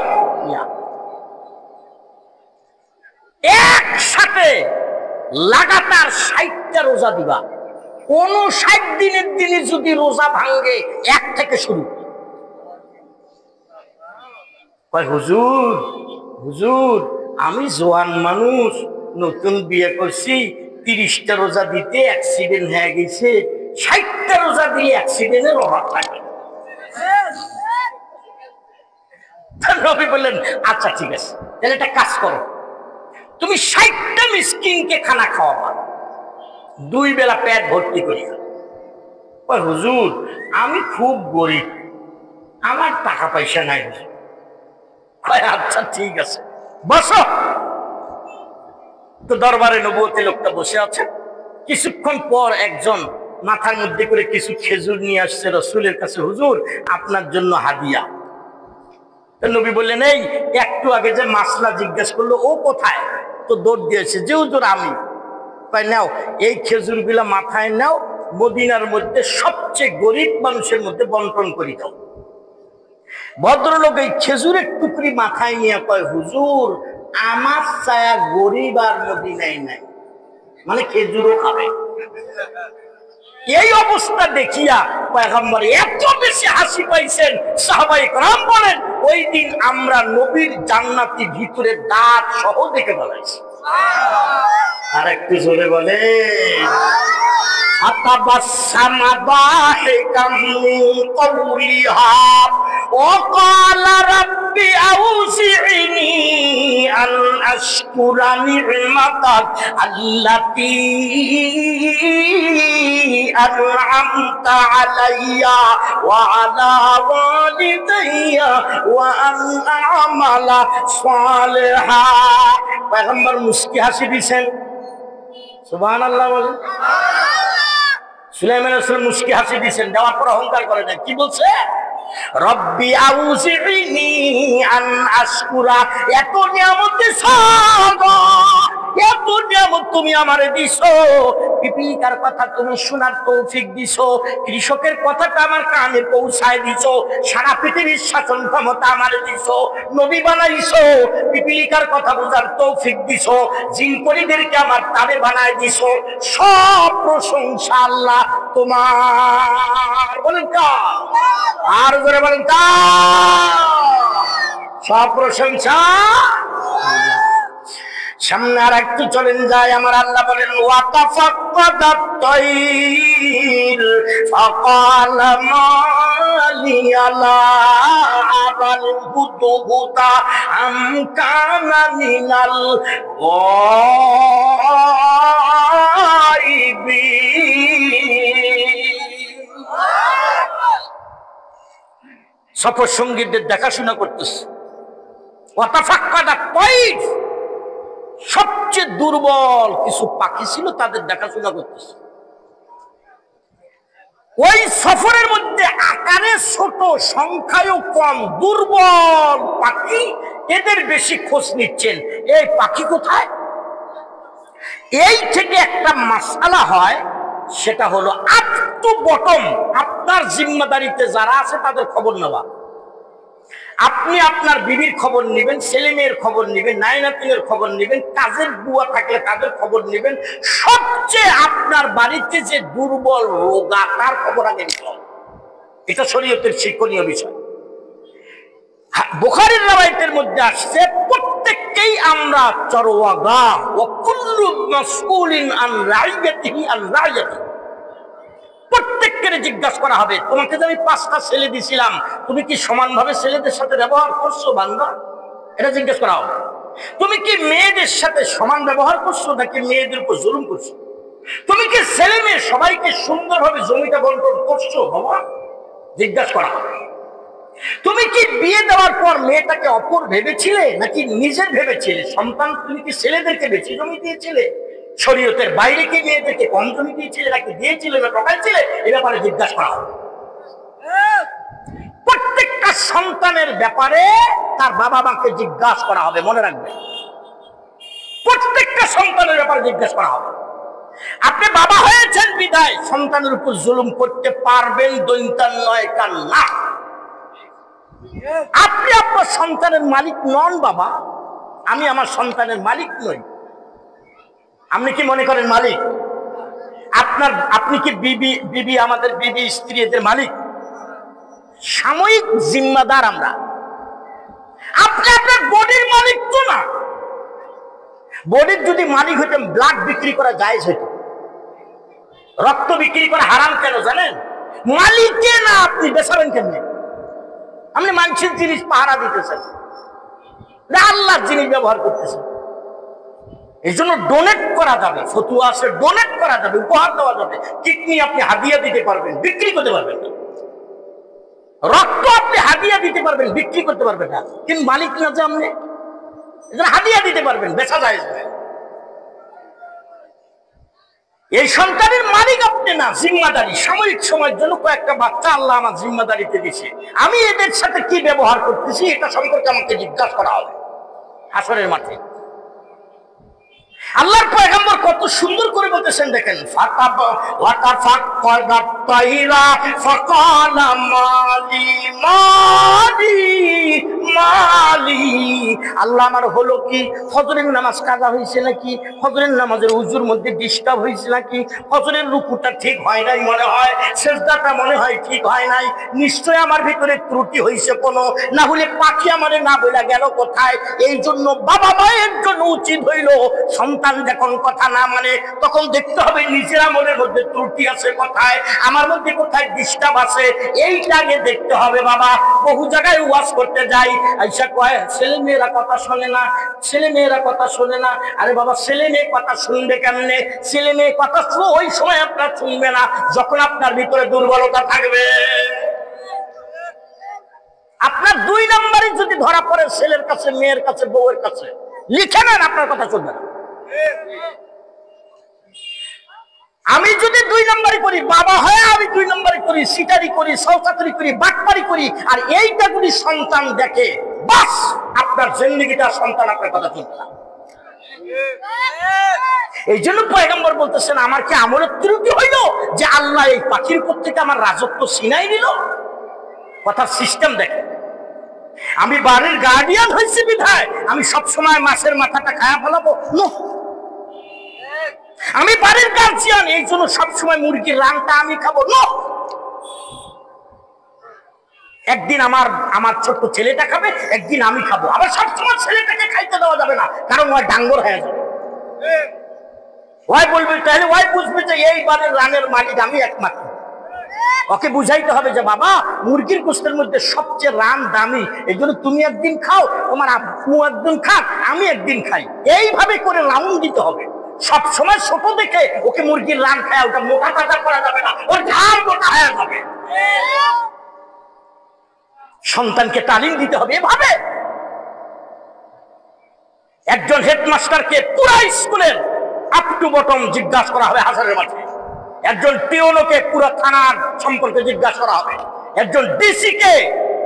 একসাথে লাগাতার 60টা রোজা দিবা। কোন 60 দিনের দিনে যদি রোজা ভাঙে, এক থেকে শুরু। হুজুর হুজুর আমি জোয়ান মানুষ, নতুন বিয়ে করছি, 30টা রোজা দিতে অ্যাক্সিডেন্ট হয়ে গেছে, 60টা রোজা দিয়ে অ্যাক্সিডেন্টের অভাব থাকে। নবী বললেন আচ্ছা ঠিক আছে, তাহলে একটা কাজ করো, তুমি 60টা মিসকিনকে খানা খাওয়াবা, 2 বেলা পেট ভর্তি করি। হুজুর আমি খুব গরিব, আমার টাকা পয়সা নাই। আচ্ছা ঠিক আছে বসো। তো দরবারে নবুয়তে লোকটা বসে আছে। কিছুক্ষণ পর একজন মাথার মধ্যে করে কিছু খেজুর নিয়ে আসছে রাসূলের কাছে, হুজুর আপনার জন্য হাদিয়া। নবী বললেন, এই একটু আগে যে মাসলা জিজ্ঞেস করলো ও কোথায়? তো দৌড় দিয়েছে যে হুজুর আমি। নাও এই খেজুর গুলা মাথায় নাও, মদিনার মধ্যে সবচেয়ে গরিব মানুষের মধ্যে বন্টন করি দাও। ভদ্রলোক এই খেজুরের টুকরি মাথায় নিয়ে কয়, হুজুর আমার ছায়া গরিব আর মদিনায় নাই, মানে খেজুরও খাবে। এই অবস্থা দেখিয়া পয়গম্বর এত বেশি হাসি পাইছেন, সাহাবায়ে কেরাম বলেন ওই দিন আমরা নবীর জান্নাতি ভিতরে দাঁত সহ দেখে ফেলাইছি। আর একটু জোরে বলে আতাবাসসামা দাহিকাম মিন কওলিহা ওয়া ক্বালা রাব্বি আউযি'নি আন আশকুরা নি'মাতাক আল্লাতী আন'আমতা আলাইয়া ওয়া আলা ওয়ালিদাইয়া ওয়া আন আ'মালা সালিহান। পয়গম্বর মুস্কি হাসি দিয়েছেন, সুবহানাল্লাহ বলেন। সুলাইমান রাসূল মুস্কি হাসি দিয়েছেন, দেওয়ার পর অহংকার করে না। কি বলছে? রব্বি আউযি'নি আন আশকুরা, এত নিয়ামত দিছো, এত নিয়ামত তুমি আমারে দিছো, পিপিলিকার কথা তুমি শোনার তৌফিক দিছো, কৃষকের কথাটা আমার কানে পৌঁছায় দিছো, সারা পৃথিবীর শাসন ক্ষমতা আমারে দিছো, নবী বানাইছো, পিপিলিকার কথা বোঝার তৌফিক দিছো, জিনপরিদেরকে আমার তাবে বানায় দিছো, সব প্রশংসা আল্লাহ তোমার। বলেন কা আর করে বলেন কা, সব প্রশংসা। সামনে আর একটু চলেন যায়, আমার আল্লাহ বলেন ওয়া তাফাক্কাদাত তাইর ফাকালা মা লিয়া লা আরাল হুদহুদা আম কানা মিনাল গায়বিন। সফর সঙ্গীদের দেখাশোনা করতেছে। ওয়া তাফাক্কাদাত তাইর, সবচেয়ে দুর্বল কিছু পাখি ছিল, তাদের দেখাশোনা করতেছে। ওই সফরের মধ্যে আকারে ছোট, সংখ্যায়ও কম, দুর্বল পাখি, এদের বেশি খোঁজ নিচ্ছেন। এই পাখি কোথায়? এই থেকে একটা মাসআলা হয়, সেটা হলো আপ টু বটম আপনার জিম্মাদারিতে যারা আছে তাদের খবর নেওয়া। আপনি আপনার বিবির খবর নেবেন, ছেলে মেয়ের খবর নেবেন, নাইনাতিনের খবর নেবেন, কাজের বুয়া থাকলে তাদের খবর নেবেন। সবচেয়ে আপনার বাড়িতে যে দুর্বল রোগা তার খবর আগে নিতে হবে। এটা শরীয়তের শিক্ষণীয় বিষয়। বুখারীর রওয়ায়াতের মধ্যে আসছে প্রত্যেককেই আমরা চরওয়াগা ওয়া কুল্লু মাসউলিন আন রাইয়াতিহি আন রাইয়াতি, প্রত্যেককে জিজ্ঞাসা করা হবে, তোমাকে যে আমি 5টা ছেলে দিছিলাম, তুমি কি সমানভাবে ছেলেদের সাথে ব্যবহার করছো বান্দা? এটা জিজ্ঞেস করা হবে। তুমি কি মেয়েদের সাথে সমান ব্যবহার করছো নাকি মেয়েদের উপর জুলুম করছো? তুমি কি ছেলে মেয়ে সবাইকে সুন্দরভাবে জমিটা বন্টন করছো বাবা? জিজ্ঞাসা করা হবে। তুমি কি বিয়ে দেওয়ার পর মেয়েটাকে অপর ভেবেছিলে নাকি নিজের ভেবেছিলে? সন্তান তুমি কি ছেলেদেরকে বেশি জমি দিয়েছিলে? শরীয়তের বাইরে কি মেয়েদেরকে কম জমি দিয়েছিলে নাকি দিয়েছিলে না ঠকাইছিলে? এ ব্যাপারে জিজ্ঞাসা করা হবে। প্রত্যেকটা সন্তানের ব্যাপারে তার বাবা মাকে জিজ্ঞাসা করা হবে, মনে রাখবে। প্রত্যেকটা সন্তানের ব্যাপারে জিজ্ঞাসা করা হবে। আপনি বাবা হয়েছেন বিদায় সন্তানের উপর জুলুম করতে পারবেন, দৈন্তান নয় কান না। আপনি আপনার সন্তানের মালিক নন বাবা, আমি আমার সন্তানের মালিক নই। আপনি কি মনে করেন মালিক? আপনি কি বিবি আমাদের বিবি স্ত্রী এদের মালিক? সাময়িক জিম্মাদার আমরা। আপনি আপনার বডির মালিক তো না। বডির যদি মালিক হইতেন ব্লাড বিক্রি করা জায়েজ হইত। রক্ত বিক্রি করা হারাম কেন জানেন? মালিকে না, আপনি বেচাবেন কেমনে? আপনি মানুষের জিনিস পাহারা দিতেছেন, আল্লাহর জিনিস ব্যবহার করতেছেন। এই জন্য ডোনেট করা যাবে, ফতুয়া আছে, ডোনেট করা যাবে, উপহার দেওয়া যাবে। কিডনি আপনি হাদিয়া দিতে পারবেন, বিক্রি করতে পারবেন না। রক্ত আপনি হাদিয়া দিতে পারবেন, বিক্রি করতে পারবেন না। কিন্তু মালিক না যে আপনি, হাদিয়া দিতে পারবেন, বেচা যায়। এই সন্তানের মালিক আপনি না, জিম্মাদারি। সাময়িক সময়ের জন্য কয়েকটা বাচ্চা আল্লাহ আমার জিম্মাদারিতে দিয়েছে, আমি এদের সাথে কি ব্যবহার করতেছি এটা সম্পর্কে আমাকে জিজ্ঞাসা করা হবে হাসরের মাঠে। আল্লাহর পয়গম্বর কত সুন্দর করে বলতেছেন দেখেন, আল্লাহ আমার হলো কি, ফজরের নামাজ কাজা হয়েছে নাকি, ফজরের নামাজের উজুর মধ্যে ডিস্টার্ব হয়েছে নাকি, ফজরের রুকুটা ঠিক হয় নাই মনে হয়, সেজদাটা মনে হয় ঠিক হয় নাই, নিশ্চয় আমার ভিতরে ত্রুটি হয়েছে কোনো, না হলে পাখি আমারে না বলে গেল কোথায়। এই জন্য বাবা মায়ের জন্য উচিত হইল সন্তান যখন কথা না মানে তখন দেখতে হবে নিজের আমলের মধ্যে ত্রুটি আছে কোথায়, আমার মধ্যে কোথায় ডিস্টার্ব আছে, এইটা আগে দেখতে হবে বাবা। বহু জায়গায় ওয়াজ করতে যাই, আইসা কয় ছেলে মেয়েরা কথা শোনে না, ছেলে মেয়েরা কথা শোনে না। আরে বাবা, ছেলে মেয়ে কথা শুনবে কেমনে? ছেলে মেয়ে কথা ওই সময় আপনার শুনবে না যখন আপনার ভিতরে দুর্বলতা থাকবে। আপনার 2 নম্বরে যদি ধরা পড়ে ছেলের কাছে, মেয়ের কাছে, বউয়ের কাছে, লিখে নেন, আপনার কথা শুনবে না। আমি যদি 2 নম্বরে করি, বাবা হয়ে আমি 2 নম্বরে করি, সিটারি করি, সৌকাতরি করি, বাটপারি করি, আর এইটা যদি সন্তান দেখে, বাস আপনার জিন্দেগিটা সন্তান আপনার কথা শুনবে না। এই জন্য পয়গম্বর বলতেছেন, আমার কি আমলের ত্রুটি হইল যে আল্লাহ এই পাখির উপর থেকে আমার রাজত্ব ছিনাই নিল? কথার সিস্টেম দেখে। আমি বাড়ির গার্ডিয়ান হয়েছি বিধায় আমি সবসময় মাছের মাথাটা খায়া ফেলাবো? আমি বাড়ির গার্জিয়ান, এই জন্য সবসময় মুরগির রানটা আমি খাবো? একদিন আমার ছোট্ট ছেলেটা খাবে, একদিন আমি খাবো। আবার সবসময় ছেলেটাকে খাইতে দেওয়া যাবে না, কারণ ওই ডাঙ্গর হয়ে যাবে। ওই বলবে, তাহলে ওই বুঝবে যে এই বাড়ির রানের মালিক আমি একমাত্র। ওকে বুঝাইতে হবে যে বাবা, মুরগির গোশতের মধ্যে সবচেয়ে রান দামি, এই জন্য তুমি একদিন খাও, তোমার আব্বু একদিন খাক, আমি একদিন খাই। এইভাবে করে রাউন্ড দিতে হবে। সবসময় ছোট দেখে ওকে মুরগির রান খায়, ওটা মোটা তাজা করা যাবে না, ওর ঝাল মোটা হয়ে যাবে। সন্তানকে তালিম দিতে হবে এভাবে। একজন হেডমাস্টারকে পুরা স্কুলের আপ টু বটম জিজ্ঞাসা করা হবে হাজারের মাঠে। একজন পিওনকে পুরা থানার সম্পর্কে জিজ্ঞাসা করা হবে। একজন ডিসি কে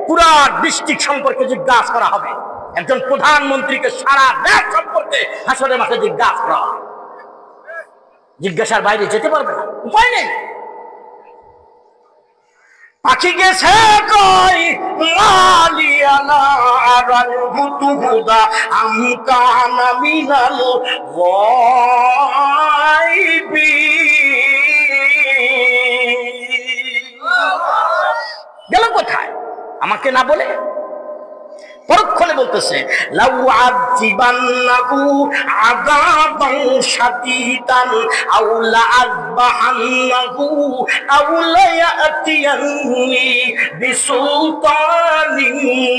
পুরা ডিস্ট্রিক্ট সম্পর্কে জিজ্ঞাসা করা হবে। একজন প্রধানমন্ত্রীকে সারা দেশ সম্পর্কে হাসরের মাঠে জিজ্ঞাসা করা হবে। জিজ্ঞাসার বাইরে যেতে পারবে না, উপায় নেই। পাখি গেছে কই মালিয়ানা আরাল হুদুদা আমকানা মিনাল গায়বি। গেল কোথায় আমাকে না বলে? পরক্ষণে বলতেছে লাউ আযিবান্নাহু আযাবান শাদীদান আও লাআযবাহান্নাহু আও লায়াতিয়ান্নি বিসুলতানিন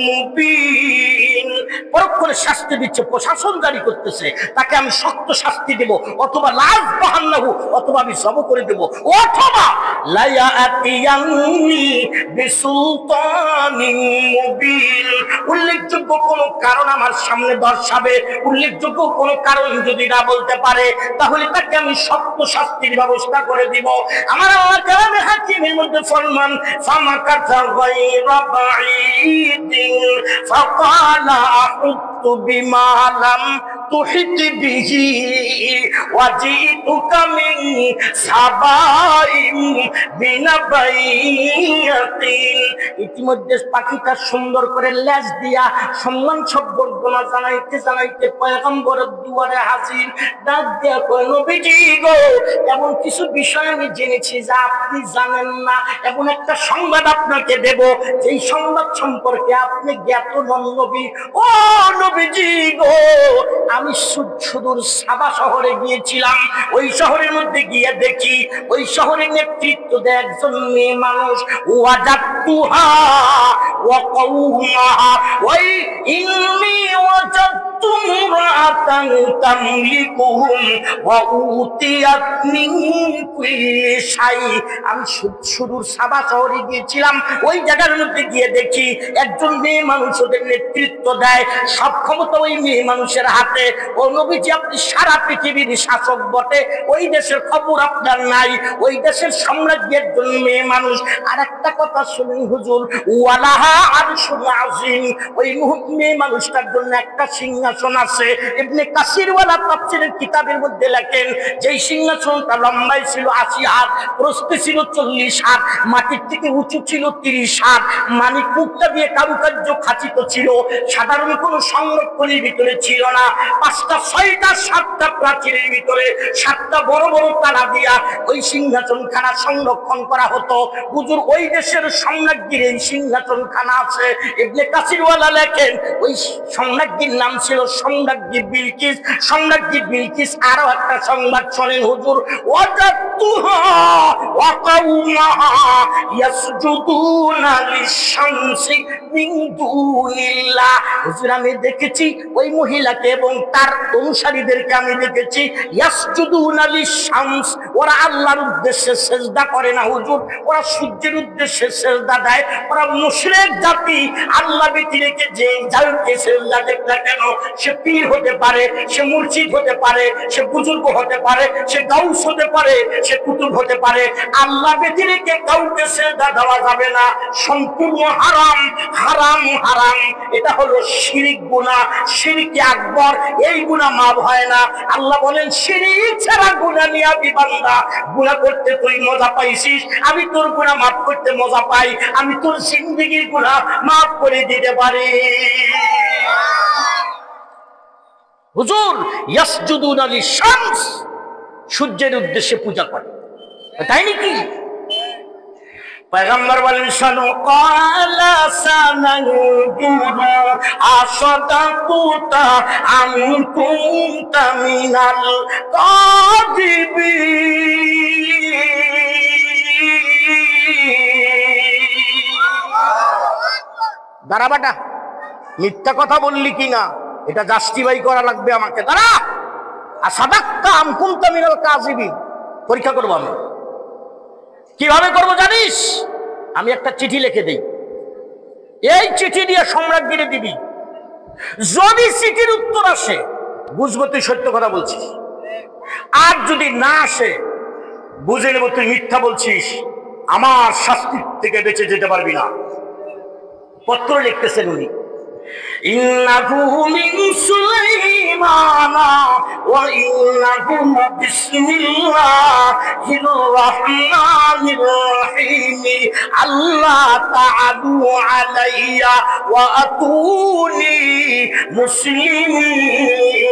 মুবিন। পরক্ষণে শাস্তি দিচ্ছে, প্রশাসন জারি করতেছে, তাকে আমি শক্ত শাস্তি দেব, অথবা লাআযবাহান্নাহু, অথবা আমি জবাই করে দেব, অথবা লায়াতিয়ান্নি বিসুলতানিন মুবিন। উল্লেখযোগ্য কোন কারণ আমার সামনে দর্শাবে, উল্লেখযোগ্য কোন কারণ যদি না বলতে পারে, তাহলে তাকে আমি শক্ত শাস্তির ব্যবস্থা করে দিব। আমার আল্লাহ কালামে হাকিমের মধ্যে ফরমান ফামাকাতা গায়রা বাঈদিন ফাকালা আহুতু বিমা লাম তুহিত বিহি ওয়াজিতুকা মিন সাবাইন বিনাবাইয়াতিন। ইতিমধ্যে পাখিটা সুন্দর করে লেজ দিয়া সম্মান সম্বর্ধনা জানাইতে জানাইতে পয়গম্বরের দুয়ারে হাজির। ডাক দিয়া কয়, নবীজি গো, এমন কিছু বিষয় আমি জেনেছি যা আপনি জানেন না, এমন একটা সংবাদ আপনাকে দেব যেই সংবাদ সম্পর্কে আপনি জ্ঞাত নন নবী। ও নবীজি গো, আমি সুদূর সাবা শহরে গিয়েছিলাম। ওই শহরের মধ্যে গিয়ে দেখি ওই শহরের নেতৃত্ব দেয় একজন মেয়ে মানুষ। ওয়াজাতুহা ওয়া কওমাহা ওয়াই ইন্নী ওয়াজাতু ইমরাআতান তামলিকুহুম ওয়া উতিয়াত মিন কুল্লি শাই। আমি সুদূর সাবা শহরে গিয়েছিলাম। ওই জায়গার মধ্যে গিয়ে দেখি একজন মেয়ে মানুষ ওদের নেতৃত্ব দেয়, সব ক্ষমতা ওই মেয়ে মানুষের হাতে। ও নবীজি, আপনি সারা পৃথিবীর শাসক বটে, ওই দেশের খবর আপনার নাই, ওই দেশের সাম্রাজ্যের জন্য মেয়ে মানুষ। আর একটা কথা শুনুন হুজুর, ওয়ালাহা আরশুন আযীম, ওই মেয়ে মানুষটার জন্য একটা সিংহাসন আছে। ইবনে কাসির ওয়ালা তাফসীরের কিতাবের মধ্যে লেখেন যেই সিংহাসনটা লম্বাই ছিল 80 হাত, প্রস্থে ছিল 40 হাত, মাটির থেকে উঁচু ছিল 30 হাত, মানিক মুক্তা দিয়ে কারুকার্য খাচিত ছিল, সাধারণ কোনো সংরক্ষণের ভিতরে ছিল না। 5টা 6টা 7টা প্রাচীরের ভিতরে 7টা বড় বড় তালা দিয়া ওই সিংহাসন খানা সংরক্ষণ করা হতো। হুজুর, ওই দেশের সম্রাজ্ঞীর এই সিংহাসন খানা আছে। ইবনে কাসির ওয়ালা লেখেন ওই সম্রাজ্ঞীর নাম ছিল সম্রাজ্ঞী বিলকিস। সম্রাজ্ঞী বিলকিস আরো একটা সংবাদ শোনেন হুজুর, ওয়াজাতুহা ওয়া কওমাহা ইয়াসজুদুনা লিশ-শামসি মিন দুনিল্লাহ। হুজুর, আমি দেখেছি ওই মহিলাকে এবং তার অনুসারীদেরকে আমি দেখেছি ইয়াসজুদুনা লিশ-শামস, ওরা আল্লাহর উদ্দেশ্যে সেজদা করে না হুজুর, ওরা সূর্যের উদ্দেশ্যে সেজদা দেয়। ওরা মুশরিক জাতি। আল্লাহ ব্যতিরেকে যে যাকে সেজদা দেয় না কেন, সে পীর হতে পারে, সে মুর্শিদ হতে পারে, সে বুজুর্গ হতে পারে, সে গাউস হতে পারে, সে কুতুব হতে পারে, আল্লাহ ব্যতিরেকে কাউকে সেজদা দেওয়া যাবে না। সম্পূর্ণ হারাম, হারাম, হারাম। এটা হলো শিরিক গুনাহ, শিরকে আকবর। এই গুনাহ মাফ হয় না। আল্লাহ বলেন, শিরিক ছাড়া গুনাহ নিয়ে বান্দা, গুনাহ করতে তুই মজা পাইছিস, আমি তোর গুনাহ মাফ করতে মজা পাই, আমি তোর জিন্দেগির গুনাহ মাফ করে দিতে পারি। হুজুর, ইয়াসজুদুনা লিশ-শামস, সূর্যের উদ্দেশ্যে পূজা করে, তাই নাকি? পয়গম্বর বলেন, শোনো, ক্বালা সানানজুরু আসাদাকুতা আম কুনতা মিনাল কাযিবিন। দাঁড়া বেটা, মিথ্যা কথা বললি কিনা এটা জাস্টিফাই করা লাগবে আমাকে। দাঁড়া, আসাদাক্তা আম কুনতা মিনাল কাযিবিন, পরীক্ষা করবো আমি। কিভাবে করবো জানিস? আমি একটা চিঠি লিখে দেই, এই চিঠি দিয়ে সম্রাজ্ঞীরে দিবি। যদি চিঠির উত্তর আসে, বুঝবো তুই সত্য কথা বলছিস, আর যদি না আসে, বুঝে নেব তুই মিথ্যা বলছিস, আমার শাস্তি থেকে বেঁচে যেতে পারবি না। পত্র লিখতেছেন উনি, ইন্নাহু মিন সুলাইমানা ওয়া ইন্নাহু বিসমিল্লাহির রাহমানির রাহিম আল্লাহ তাআলু আলাইয়া ওয়া আতুনি মুসলিমিন।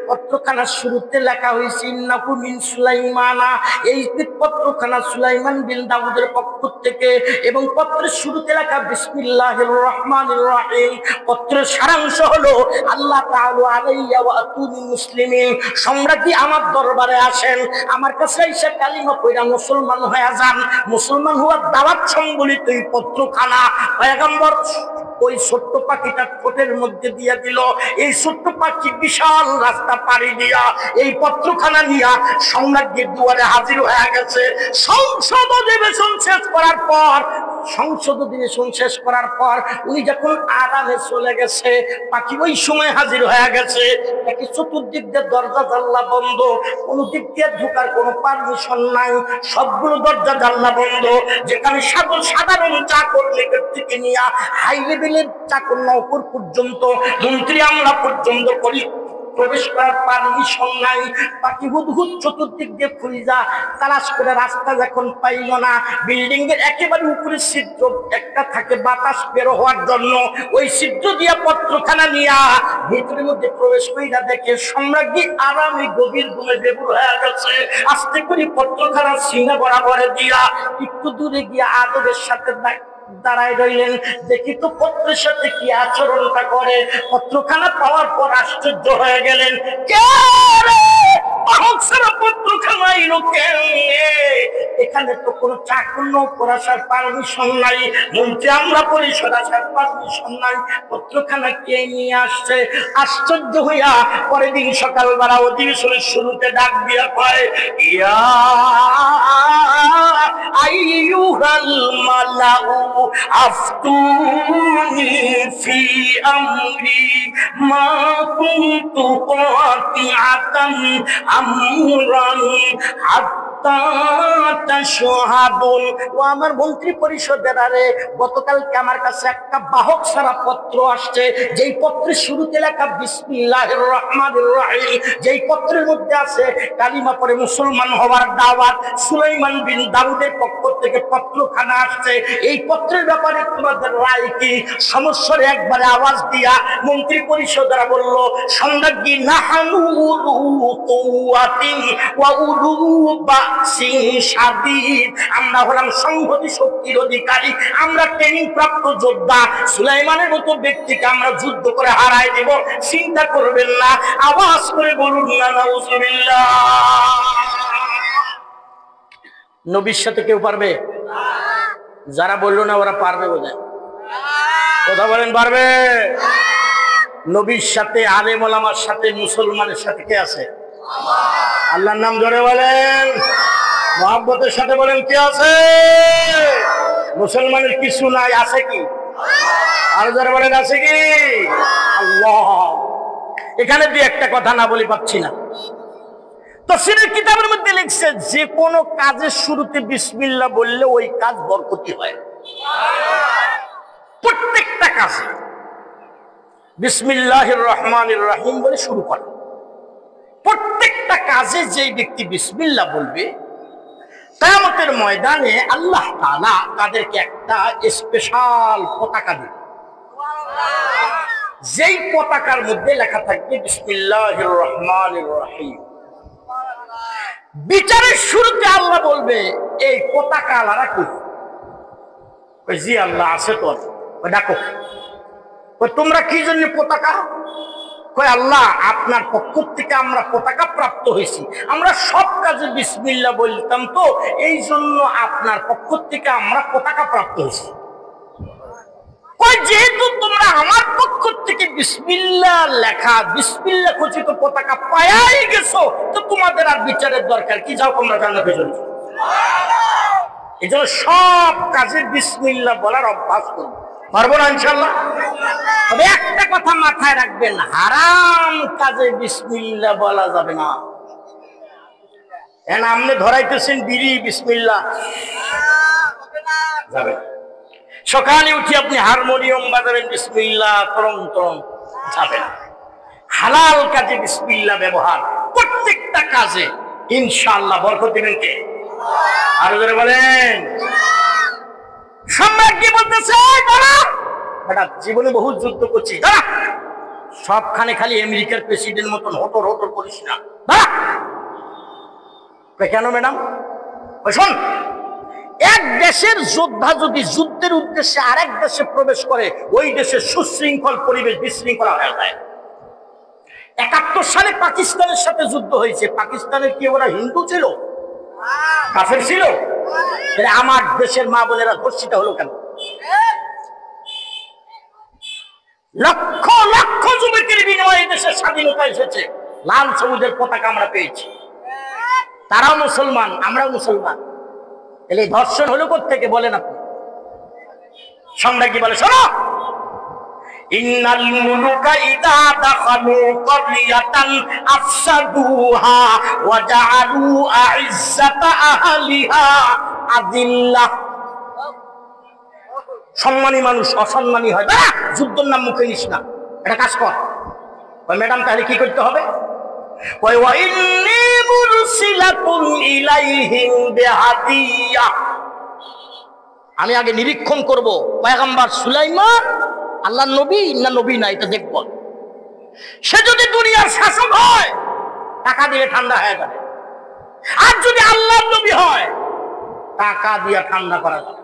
পত্রখানার শুরুতে লেখা হয়েছে ইন্নাহু মিন সুলাইমানা, এই পত্রখানা সুলাইমান বিন দাউদের পক্ষ থেকে, এবং পত্রের শুরুতে লেখা বিসমিল্লাহির রহমানির রহিম। পত্রের সারাংশ হলো আল্লাহ তাআলা আলাইয়া ওয়া আতুনি মুসলিমিন, সম্রাটই আমার দরবারে আসেন, আমার কাছে এসে কালিমা পড়া মুসলমান হয়ে যান। মুসলমান হওয়ার দাওয়াত সম্বলিত এই পত্রখানা পয়গম্বর ওই ছোট্ট পাখিটার ঠোঁটের মধ্যে দিয়ে দিল। এই ছোট্ট পাখি বিশাল রাস্তা পাড়ি দিয়া এই পত্রখানা নিয়া সম্রাজ্ঞীর দুয়ারে হাজির হয়ে গেছে। সংসদ অধিবেশন শেষ করার পর উনি যখন আরামে চলে গেছে, পাখি ওই সময় হাজির হয়ে গেছে। নাকি চতুর্দিক দিয়ে দরজা জানলা বন্ধ, কোনো দিক দিয়ে ঢোকার কোনো পারমিশন নাই, সবগুলো দরজা জানলা বন্ধ। যেখানে সাধারণ চাকর লেগের থেকে নিয়ে হাই লেভেলের চাকর নৌকর পর্যন্ত, মন্ত্রী আমলা পর্যন্ত প্রবেশ করার পারমিশন নাই। পাখি হুদহুদ চতুর্দিক দিয়ে খুঁজা তালাশ করে রাস্তা যখন পাইল না, বিল্ডিং এর একেবারে উপরে ছিদ্র একটা থাকে বাতাস বের হওয়ার জন্য, ওই ছিদ্র দিয়া পত্রখানা নিয়া ভিতরের মধ্যে প্রবেশ কইরা দেখে সম্রাজ্ঞী আরামে গভীর ঘুমে বেগুর হয়ে গেছে। আস্তে করে পত্রখানা সিনা বরাবরে দিয়া একটু দূরে গিয়া আদরের সাথে দাঁড়ায় রইলেন। দেখি তো পত্রের সাথে কি আচরণটা করে। পত্রখানা পাওয়ার পর আশ্চর্য হয়ে গেলেন, কে রে পত্রখানা এলো কেমনে? এখানে তো কোনো চাকর নৌকর আসার পারমিশন নাই, মন্ত্রী আমলা পরিষদ আসার পারমিশন নাই, পত্রখানা কে নিয়ে আসছে? আশ্চর্য হইয়া পরের দিন সকালবেলা অধিবেশনের শুরুতে ডাক দিয়া কয়, ইয়া আইয়ুহাল মালাউ আফতুনি ফি আমরি মা কুনতু কাতিআতান আমরান হাত্তা তাশহাদুন। ও আমার মন্ত্রী পরিষদের, আরে গতকালকে আমার কাছে একটা বাহক সারা পত্র আসছে, যেই পত্রের শুরুতে লেখা বিসমিল্লাহির রহমানির রহিম, যেই পত্রের মধ্যে আছে কালিমা পড়ে মুসলমান হওয়ার দাওয়াত। সুলাইমান বিন দাউদের পক্ষ থেকে পত্রখানা আসছে, এই পত্রের ব্যাপারে তোমাদের রায় কি? সমস্যার একবারে আওয়াজ দিয়া মন্ত্রী পরিষদরা বলল, সম্রাজ্ঞী নাহানু উলু কুওয়াতিন ওয়া উলু বাসিন শাদীদ, আমরা হলাম সংহতি শক্তির অধিকারী, আমরা ট্রেনিং প্রাপ্ত যোদ্ধা, সুলাইমানের মতো ব্যক্তিকে আমরা যুদ্ধ করে হারাই দেব, চিন্তা করবেন না। আওয়াজ করে বলুন না নাউজুবিল্লাহ। নবীর সাথে কেউ পারবে? যারা বললো না ওরা পারবে বোঝায়, কথা বলেন পারবে? নবীর সাথে, আলেম ওলামার সাথে, মুসলমানের সাথে কে আছে? আল্লাহর নাম ধরে বলেন, মুহাব্বতের সাথে বলেন কে আছে? মুসলমানের কিছু নাই, আছে কি? আর যারা বলেন আছে কি? আল্লাহ। এখানে দিয়ে একটা কথা না বলে পাচ্ছি না। তাফসীরের কিতাবের মধ্যে লিখছে, যে কোনো কাজের শুরুতে বিসমিল্লাহ বললে ওই কাজ বরকতি হয়। প্রত্যেকটা কাজে বিসমিল্লাহির রহমানির রহিম বলে শুরু করে। প্রত্যেকটা কাজে যে ব্যক্তি বিসমিল্লাহ বলবে, কিয়ামতের ময়দানে আল্লাহ তাআলা তাদেরকে একটা স্পেশাল পতাকা দিবে, যেই পতাকার মধ্যে লেখা থাকবে বিসমিল্লাহির রহমানির রহিম। বিচারের শুরুতে আল্লাহ বলবে, এই পতাকা আলারা কই? জি আল্লাহ আছে তো। ডাকো, তোমরা কি জন্য পতাকা? কয় আল্লাহ আপনার পক্ষ থেকে আমরা পতাকা প্রাপ্ত হয়েছি, আমরা সব কাজে বিসমিল্লাহ বলতাম তো এই জন্য আপনার পক্ষ থেকে আমরা পতাকা প্রাপ্ত হয়েছি। যেহেতু তোমরা আমার পক্ষ থেকে বিসমিল্লাহ লেখা, বিসমিল্লাহ খচিত পতাকা পায়াই গেছো, তো তোমাদের আর বিচারের দরকার কি? যাও তোমরা জান্নাতে চলে যাও। এই জন্য সব কাজে বিসমিল্লাহ বলার অভ্যাস করবো, পারবো না ইনশাআল্লাহ? তবে একটা কথা মাথায় রাখবেন, হারাম কাজে বিসমিল্লাহ বলা যাবে না। আপনি ধরাইতেছেন বিড়ি, বিসমিল্লাহ যাবে। সকালে উঠে আপনি হারমোনিয়াম বাজাবেন, বিসমিল্লাহ তরং তরং যাবে না। হালাল কাজে বিসমিল্লাহ ব্যবহার, প্রত্যেকটা কাজে ইনশাআল্লাহ বরকত দিবেন কে? আরো জোরে বলেন। সম্রাট কি বলতেছে, বেটা জীবনে বহু যুদ্ধ করছি, সবখানে খালি আমেরিকার প্রেসিডেন্ট মতন হটর হটর করিস না। কেন ম্যাডাম? শোন, এক দেশের যোদ্ধা যদি যুদ্ধের উদ্দেশ্যে আরেক দেশে প্রবেশ করে, ওই দেশের সুশৃঙ্খল পরিবেশ বিশৃঙ্খলা হয়ে যায়। 71 সালে পাকিস্তানের সাথে যুদ্ধ হয়েছে। পাকিস্তানের কি ওরা হিন্দু ছিল, কাফের ছিল? আমার দেশের মা বোনেরা ধর্ষিত হলো কেন? লক্ষ লক্ষ যুবকের বিনিময়ে দেশের স্বাধীনতা এসেছে। লাল সবুজের পতাকা আমরা পেয়েছি। তারাও মুসলমান, আমরাও মুসলমান। এলে ধর্ষণ হলো কোত্থেকে বলেন আপনি? সম্রাট কি বলে, শোনো, ইন্নাল মুলুকা ইদা দাখালু ক্বরিয়াতান আফসাদুহা ওয়া জাআলু আইজ্জাতা আহলিহা আযিল্লাহ। সম্মানী মানুষ অসম্মানী হয় না, যুদ্ধের নাম মুখে নিস না, এটা কাজ কর। ওই ম্যাডাম তাহলে কি করতে হবে? ওয়া ইন্নী মুরসিলাতুন ইলাইহিম বিহাদিয়া। আমি আগে নিরীক্ষণ করব পয়গম্বর সুলাইমান আল্লাহর নবী না নবী না, এটা দেখব। সে যদি দুনিয়ার শাসক হয়, টাকা দিয়ে ঠান্ডা হয়ে যাবে। আর যদি আল্লাহর নবী হয়, টাকা দিয়ে ঠান্ডা করা যাবে।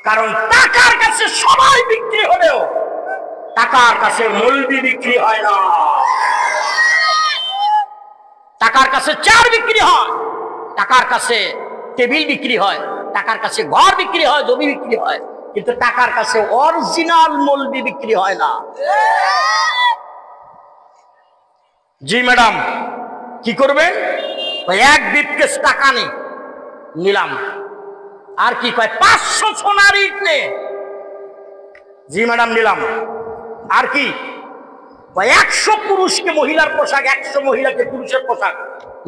কারণ টাকার কাছে সবাই বিক্রি হলেও টাকার কাছে মৌলবি বিক্রি হয় না। টাকার কাছে চার বিক্রি হয়, টাকার কাছে টেবিল বিক্রি হয়, টাকার কাছে ঘর বিক্রি হয়, জমি বিক্রি হয়, কিন্তু টাকার কাছে অরিজিনাল মৌলবি বিক্রি হয় না। জি ম্যাডাম, কি করবেন? এক ব্রিফকেস টাকা নিলাম। আর কি কয়? 500 সোনার ইট নে। জি ম্যাডাম, নিলাম। আর কি? 100 পুরুষকে মহিলার পোশাক, 100 মহিলাকে পুরুষের পোশাক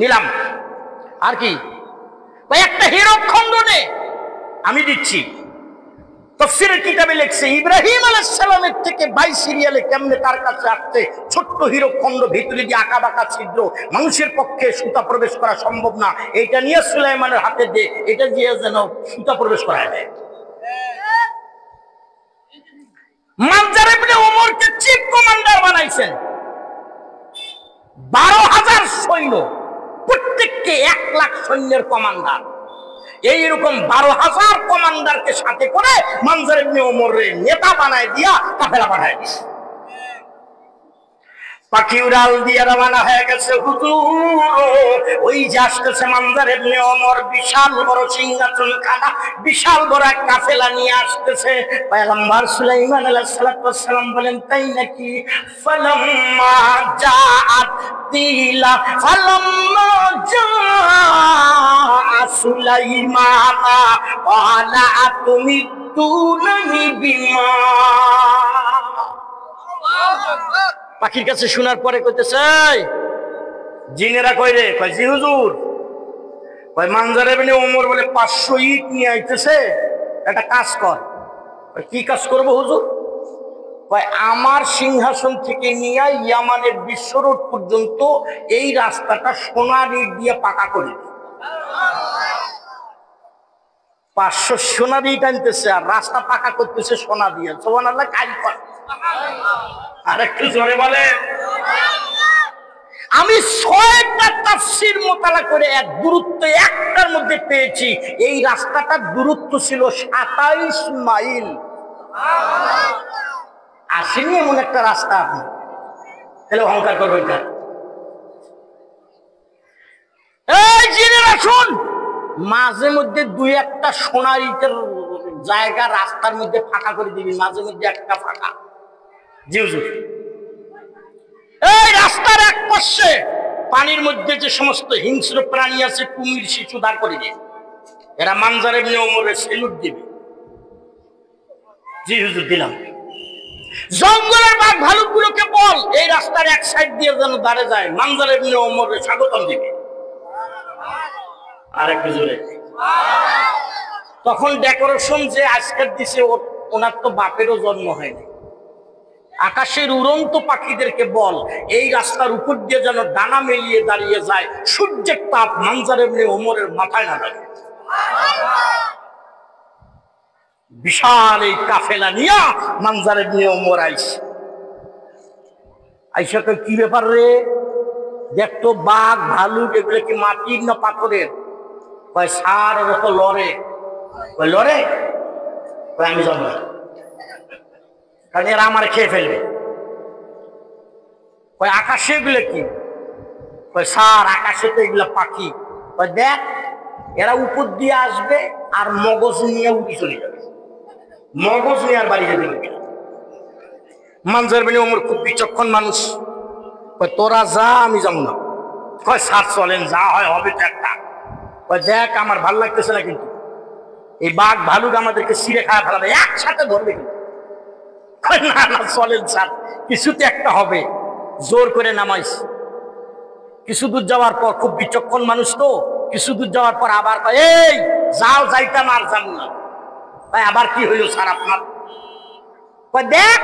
নিলাম। আর কি? একটা হীরক খণ্ড নে, আমি দিচ্ছি। তাফসীরের কিতাবে লেখছে ইব্রাহিম আলাইহিস সালামের থেকে 22 সিরিয়ালে কেমনে তার কাছে আসছে ছোট্ট হীরক খণ্ড, ভিতরে দিয়ে আঁকা বাঁকা ছিদ্র, মানুষের পক্ষে সুতা প্রবেশ করা সম্ভব না। এটা নিয়ে সুলাইমানের হাতে দিয়ে এটা দিয়ে যেন সুতা প্রবেশ করা যায়। মানজার ইবনে ওমরকে চিফ কমান্ডার বানাইছেন। 12,000 সৈন্য, প্রত্যেককে 1 লাখ সৈন্যের কমান্ডার। এইরকম 12,000 কমান্ডারকে সাথে করে মানজার ইবনে ওমরের নেতা বানায় দিয়া কাফেলা পাঠায় দিয়েছে। পাখি উড়াল দিয়ে রওনা হয়ে গেছে হুজুর। ওই যে আসতেছে মানজার ইবনে ওমর, বিশাল বড় সিংহাসন খানা, বিশাল বড় এক কাফেলা নিয়ে আসতেছে। পয়গম্বর সুলাইমান আলাইহিস সালাতু ওয়াস সালাম বলেন, তাই নাকি? ফালাম্মা জাআত তিলা ফালাম্মা জাআ সুলাইমান ক্বালা আতুমিদুনি বিমা। পাখির কাছে শোনার পরে কইতেছে, জিনেরা কই রে? কয় জি হুজুর। কয় মানজার ইবনে ওমর বলে 500 ইট নিয়ে আইতেছে, একটা কাজ কর। কি কাজ করব হুজুর? কয় আমার সিংহাসন থেকে নিয়ে ইয়ামানের বিশ্ব রোড পর্যন্ত এই রাস্তাটা সোনার ইট দিয়ে পাকা করে দে। 500 সোনার ইট আনতেছে আর রাস্তা পাকা করতেছে সোনা দিয়ে। সুবহানাল্লাহ, কাজ কর। আরেকটু জোরে বলে। আমি 6টা তাফসীর মোতালা করে এক দূরত্ব একটার মধ্যে পেয়েছি। এই রাস্তাটার দূরত্ব ছিল 27 মাইল। আসেনি এমন একটা রাস্তা আপনি, তাহলে অহংকার করবেন না। এই জেনারেশন মাঝে মধ্যে 2-1টা সোনার ইটের জায়গা রাস্তার মধ্যে ফাঁকা করে দিবি, মাঝে মধ্যে একটা ফাঁকা। জি হুজুর। এই রাস্তার এক পাশে পানির মধ্যে যে সমস্ত হিংস্র প্রাণী আছে, কুমির, শিশু দাঁড় করে দিয়ে এরা মানজার ইবনে ওমরের সেলুট দিবে। জি হুজুর, দিলাম। জঙ্গলের বাঘ ভালুকগুলোকে বল এই রাস্তার এক সাইড দিয়ে যেন দাঁড়ে যায়, মানজার ইবনে ওমরের স্বাগতম দিবে। আরেকটু জোরে। তখন ডেকোরেশন যে আজকের দিছে, ওনার তো বাপেরও জন্ম হয়নি। আকাশের উড়ন্ত পাখিদেরকে বল এই রাস্তার উপর দিয়ে যেন ডানা মেলিয়ে দাঁড়িয়ে যায়, সূর্যের তাপ মানজার ইবনে ওমরের মাথায় না লাগে। বিশাল এই কাফেলা নিয়া মানজার ইবনে ওমর আইসা তো কি ব্যাপার রে? দেখতো বাঘ ভালুক এগুলো কি মাটির না পাথরের? কয় সার ওরা তো লড়ে। বললো রে আমি যাবো না, কারণ এরা আমার খেয়ে ফেলবে। ওই আকাশে এগুলো কি? ওই স্যার আকাশে তো এগুলো পাখি। ওই দেখ এরা উপর দিয়ে আসবে আর মগজ নিয়ে উঠে চলে যাবে, মগজ নিয়ে আর বাড়ি যেতে পারবে না। মানজার বেনি ওমর খুব বিচক্ষণ মানুষ। ওই তোরা যা আমি যাবো না। কয় স্যার চলেন, যা হয় হবে তো একটা। ওই দেখ আমার ভাল লাগতেছে না, কিন্তু এই বাঘ ভালুক আমাদেরকে ছিঁড়ে খাওয়া ফেলাবে, একসাথে ধরবে কিন্তু। না না চলেন স্যার, কিছুতে একটা হবে। জোর করে নামাইছে। কিছু দূর যাওয়ার পর, খুব বিচক্ষণ মানুষ তো, কিছু দূর যাওয়ার পর আবার এই যাও, যাইতাম আর যাবো না। ভাই আবার কি হইল স্যার আপনার? দেখ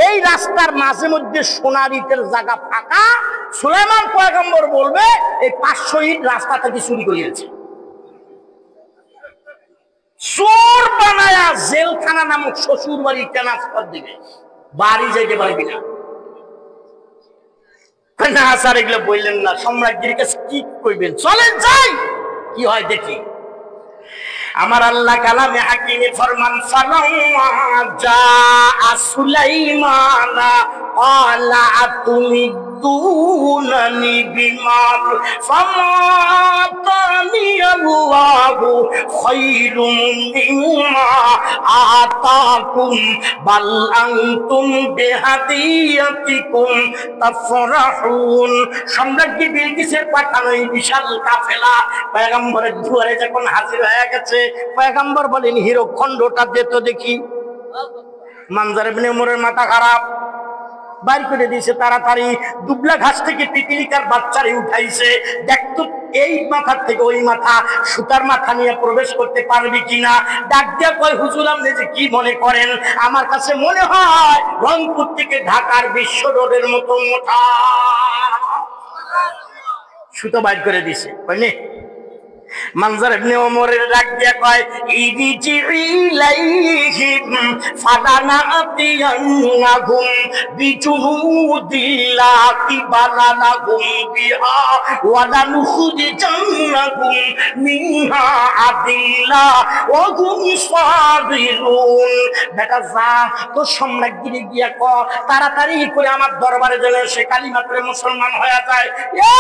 এই রাস্তার মাঝে মধ্যে সোনার ইটের জায়গা ফাঁকা, সুলাইমান পয়গম্বর বলবে এই 500 ইট রাস্তা থেকে চুরি করিয়েছে। চোর বানায়া জেলখানা নামক শ্বশুর বাড়ি ট্রান্সফার দিবে, বাড়ি যাইতে পারবি না। না স্যার এগুলো বললেন না, সম্রাটগিরির কাছে কি কইবেন, চলেন যাই, কি হয় দেখি। আমার আল্লাহ কালামে হাকিমে ফরমান, ফালাম্মা জাআ সুলাইমানা ক্বালা আতুমিদ্দুনানি বিমাল ফামা আতানি আল্লাহু খায়রুম মিম্মা আতাকুম বাল আনতুম বিহাদিয়াতিকুম তাফরাহুন। সম্রাজ্ঞী বিলকিসের পাঠানো এই বিশাল কাফেলা পয়গম্বরের দুয়ারে যখন হাজির হয়ে গেছে, পয়গম্বর বলেন হীরকখণ্ডটা দে তো দেখি। মানজার ইবনে উমরের মাথা খারাপ, বাইর করে দিয়েছে তাড়াতাড়ি। দুবলা ঘাস থেকে পিপিলিকার বাচ্চারে উঠাইছে, দেখতো এই মাথার থেকে ওই মাথা, সুতার মাথা নিয়ে প্রবেশ করতে পারবি কিনা। ডাক দিয়া কয়, হুজুর আপনি যে কি মনে করেন? আমার কাছে মনে হয় রংপুর থেকে ঢাকার বিশ্ব রোডের মতো মোটা। সুতো বাইর করে দিছে। মানজার ইবনে ওমরের ডাক দিয়া কয়, ইরিজি ইলাইহিম ফালানাতিয়ান্নাহুম বিজুনুদিল্লাহি বালানাহুম বিহা ওয়া লানুখরিজান্নাহুম মিনহা আদিল্লা ওয়া হুম সাবিরুন। বেটা যা তো সম্রাজ্ঞী গিয়া ক তাড়াতাড়ি করে আমার দরবারে যেন সে কালিমা পড়ে মুসলমান হয়ে যায়। এ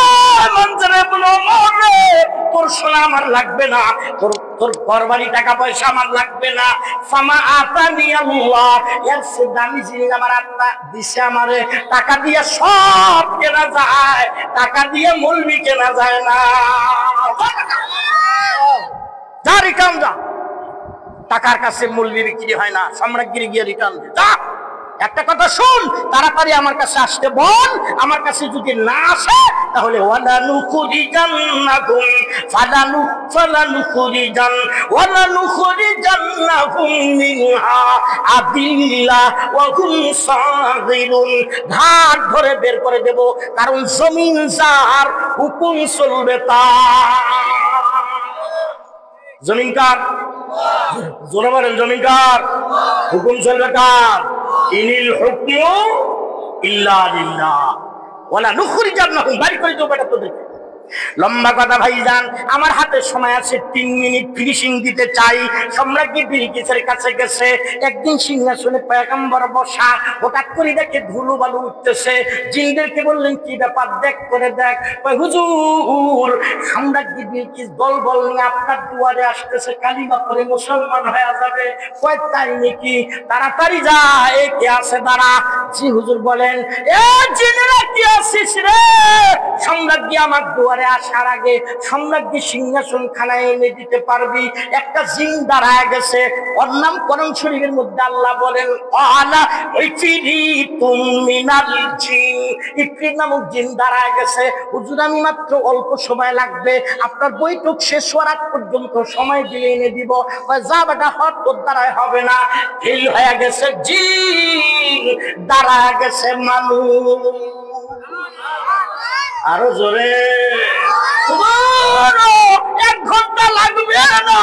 মানজার ইবনে ওমর, তোর সোনা আমার লাগবে না, তোর ঘরবাড়ি টাকা পয়সা আমার লাগবে না। ফামা আতানি আল্লাহ, এর চেয়ে দামি জিনিস আমার আল্লাহ দিছে আমারে। টাকা দিয়ে সব কেনা যায়, টাকা দিয়ে মৌলবি কেনা যায় না। যা রিটার্ন যা, টাকার কাছে মৌলবি বিক্রি হয় না। সম্রাজ্ঞী গিয়ে রিটার্ন দে যা। একটা কথা শুন, তাড়াতাড়ি আমার কাছে আসতে বল। আমার কাছে যদি না আসে তাহলে ঘাট ধরে বের করে দেব, কারণ জমিন যার হুকুম চলবে তার। জমিন কার? জোরে বলেন জমিন কার? হুকুম চলবে কার? ইনিল হুকমু ইল্লা লিল্লাহ ওয়ালা নুখরিজান্নাহুম, বাড়ি করে দেব বেটা তোদেরকে। লম্বা কথা ভাইজান, আমার হাতে সময় আছে 3 মিনিট ফিনিশিং দিতে চাই। সম্রাজ্ঞী বিলকিসের কাছে গেছে, একদিন সিংহাসনে পয়গম্বর বসা, হঠাৎ করে দেখে ধুলো বালু উঠতেছে। জিনদেরকে বললেন কি ব্যাপার, দেখ করে দেখ। হুজুর সম্রাজ্ঞী বিলকিস দলবল নিয়ে আপনার দুয়ারে আসতেছে, কালিমা পড়ে মুসলমান হয়ে যাবে। কয় তাই নাকি? তাড়াতাড়ি যা, এ কে আছে দাঁড়া। জি হুজুর বলেন। এ জিনেরা কি আসিস রে? সম্রাজ্ঞী আমার দুয়ারে আসার আগে সম্রাজ্ঞী সিংহাসন খানায় এনে দিতে পারবি? একটা জিন দাঁড়ায় গেছে, ওর নাম কোরআন শরীফের মধ্যে আল্লাহ বলেন আলা ইফরিতুম মিনাল জিন। ইফরিত নামক জিন দাঁড়ায় গেছে। হুজুর আমি মাত্র অল্প সময় লাগবে, আপনার বৈঠক শেষ হওয়ার আগ পর্যন্ত সময় দিয়ে এনে দিব। যা বেটা হট, তোর দ্বারাই হবে না। ফেল হয়ে গেছে জিন, দাঁড়ায় গেছে মানুষ। আরো জোরে। 1 ঘন্টা লাগবে না,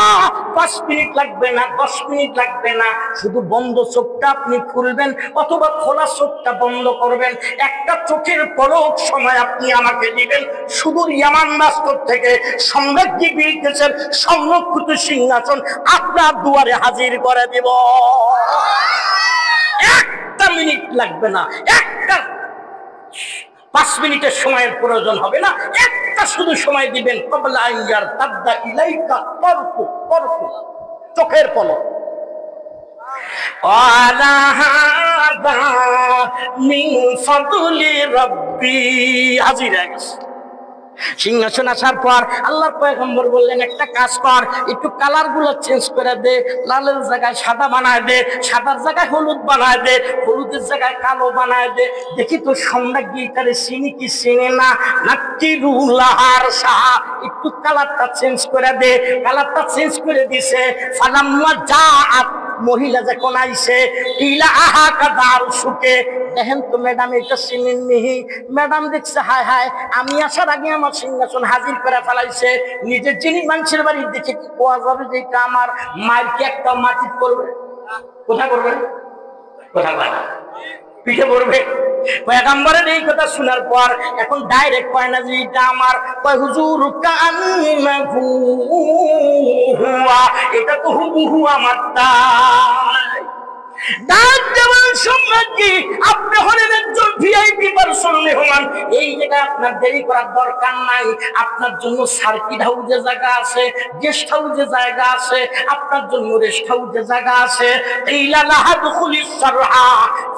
5 মিনিট লাগবে না, 10 মিনিট লাগবে না, শুধু বন্ধ চোখটা আপনি খুলবেন অথবা খোলা চোখটা বন্ধ করবেন। একটা চোখের পলক সময় আপনি আমাকে দিবেন, সুদূর ইয়ামান রাষ্ট্র থেকে সম্রাজ্ঞী বিলকিসের সংরক্ষিত সিংহাসন আপনার দুয়ারে হাজির করে দেব। একটা মিনিট লাগবে না, একটা 5 মিনিটের সময়ের প্রয়োজন হবে না, একটা শুধু সময় দিবেন। ক্বাবলা আইয়ার তাদা ইলাইকা তরফু তরফু, চোখের পলক। ওয়ালা হাদা মিন ফাদলি রাব্বি, হাজির হয়ে গেছে। সিংহাসন আসার পর আল্লাহর পয়গম্বর বললেন, একটা কাজ কর, একটু কালার গুলো চেঞ্জ করে দে, লালের জায়গায় সাদা বানায় দে, সাদার জায়গায় হলুদ বানায় দে, হলুদের জায়গায় কালো বানায় দে, দেখি তো সম্রাজ্ঞী এটারে চিনি কি চিনে না। নাকিরুলাহার সাহা, একটু কালারটা চেঞ্জ করে দে। কালারটা চেঞ্জ করে দিছে। ফালাম্মা জাআত, মহিলা যখন আইছে, ইলা আহা কাদার সুকে, দেখেন তো ম্যাডাম এটা চিনেন নিহি। ম্যাডাম দেখছে, হায় হায়, আমি আসার আগে আমার সিংহাসন হাজির করে ফেলাইছে। নিজের যিনি মানুষের বাড়ি দেখে কি কোয়া যাবে যে এটা আমার মায়ের কে একটা মাটি করবে? কোথা করবে? কোথা করবে? পিঠে পড়বে। পয়গম্বরের এই কথা শোনার পর এখন ডাইরেক্ট কয় না যে এটা আমার, কয় হুজুর কান্নাহু হুয়া, এটা তো হুবহু আমারটা। আপনি হলেন একজন ভিআইপি পারসন মেহমান, এই জায়গায় আপনার দেরি করার দরকার নাই। আপনার জন্য সার্কিট হাউসে জায়গা আছে, গেস্ট হাউসে জায়গা আছে, আপনার জন্য রেস্ট হাউসে জায়গা আছে। ইলা লাহাদখুলিস সারহা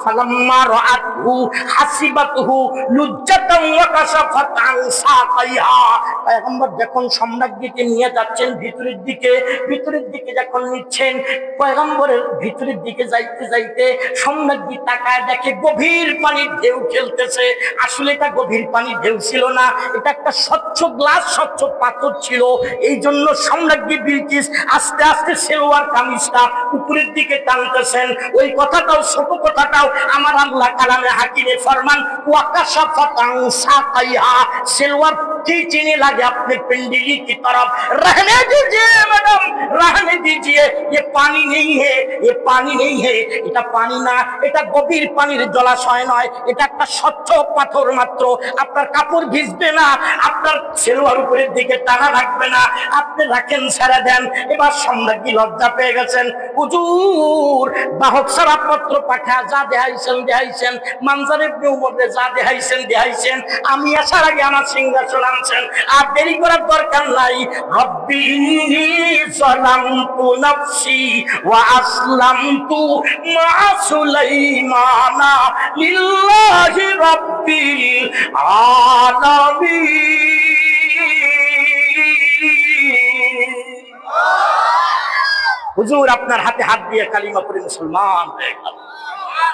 ফালাম্মা রাআতহু হাসিবাতহু লুজ্জাতান ওয়া কাশাফাত আন সাকাইহা। পয়গম্বর যখন সম্রাজ্ঞীকে নিয়ে যাচ্ছেন ভিতরের দিকে যখন নিচ্ছেন, পয়গম্বরের ভিতরের দিকে যাইতে যাইতে সম্রাজ্ঞী তাকায় দেখে গভীর পানির ঢেউ খেলতেছে। আসলে এটা গভীর পানির ঢেউ ছিল না, এটা একটা স্বচ্ছ গ্লাস, স্বচ্ছ পাথর ছিল। এই জন্য সম্রাজ্ঞী বিলকিস আস্তে আস্তে সেলোয়ার কামিজটা উপরের দিকে টানতেছেন। ওই কথাটাও, ছোট কথাটাও আমার আল্লাহ কালামে হাকিমে ফরমান, ওয়াকাশাফাত আন সাকাইহা, সেলোয়ার की चीनी लगे अपने पिंडली की तरफ, रहने दीजिए मैडम, रहने दीजिए, ये पानी नहीं है, ये पानी नहीं है, এটা পানি না, এটা গভীর পানির জলাশয় নয়, এটা একটা স্বচ্ছ পাথর মাত্র। আপনার কাপড় ভিজবে না, আপনার সেলোয়ার উপরের দিকে টানা রাখবে না, আপনি রাখেন, ছেড়ে দেন। এবার সম্রাজ্ঞী লজ্জা পেয়ে গেছেন। হুজুর বাহক সারা পত্র পাঠা যা দেখাইছেন, মানজার ইবনে উমরে যা দেখাইছেন, আমি আসার আগে আমার সিংহাসন আনছেন, আর দেরি করার দরকার নাই। রব্বি যালামতু নাফসি ওয়া আসলামতু মা সুলাইমানা লিল্লাহি রাব্বিল আলামিন। হুজুর আপনার হাতে হাত দিয়ে কালিমা পড়ে মুসলমান হয়ে গেল।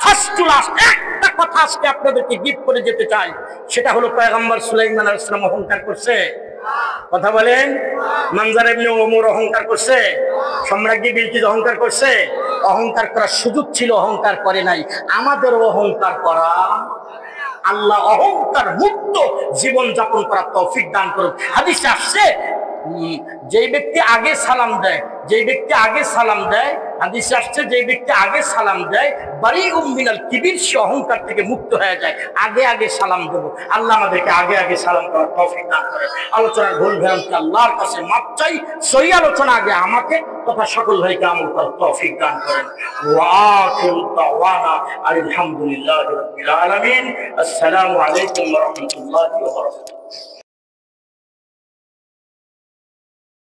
ফার্স্ট টু লাস্ট একটা কথা আজকে আপনাদেরকে গিফট করে যেতে চাই, সেটা হলো পয়গম্বর সুলাইমান আলাইহিস সালাম অহংকার করছে? কথা বলেন। মানজার ইবনে উমর অহংকার করছে? সম্রাজ্ঞী বিলকিস অহংকার করছে? অহংকার করার সুযোগ ছিল, অহংকার করে নাই। আমাদেরও অহংকার করা, আল্লাহ অহংকার মুক্ত জীবন যাপন করার তৌফিক দান করুন। হাদিসে আসছে, যে ব্যক্তি আগে সালাম দেয়, হাদিসে আসছে, যে ব্যক্তি আগে সালাম দেয় বারিউম মিনাল কিবির, সে অহংকার থেকে মুক্ত হয়ে যায়। আগে সালাম দেবো। আল্লাহ আমাদেরকে আগে সালাম করার তৌফিক দান করে। আলোচনার ভুল ভ্রান্তি আল্লাহর কাছে মাপ চাই। সহি আলোচনা আগে আমাকে তথা সকল ভাইকে আমল করার তৌফিক দান করেন। ওয়া আখিরু দাওয়ানা আলহামদুলিল্লাহি রাব্বিল আলামিন। আসসালামু আলাইকুম ওয়া রাহমাতুল্লাহি ওয়া বারাকাতুহু।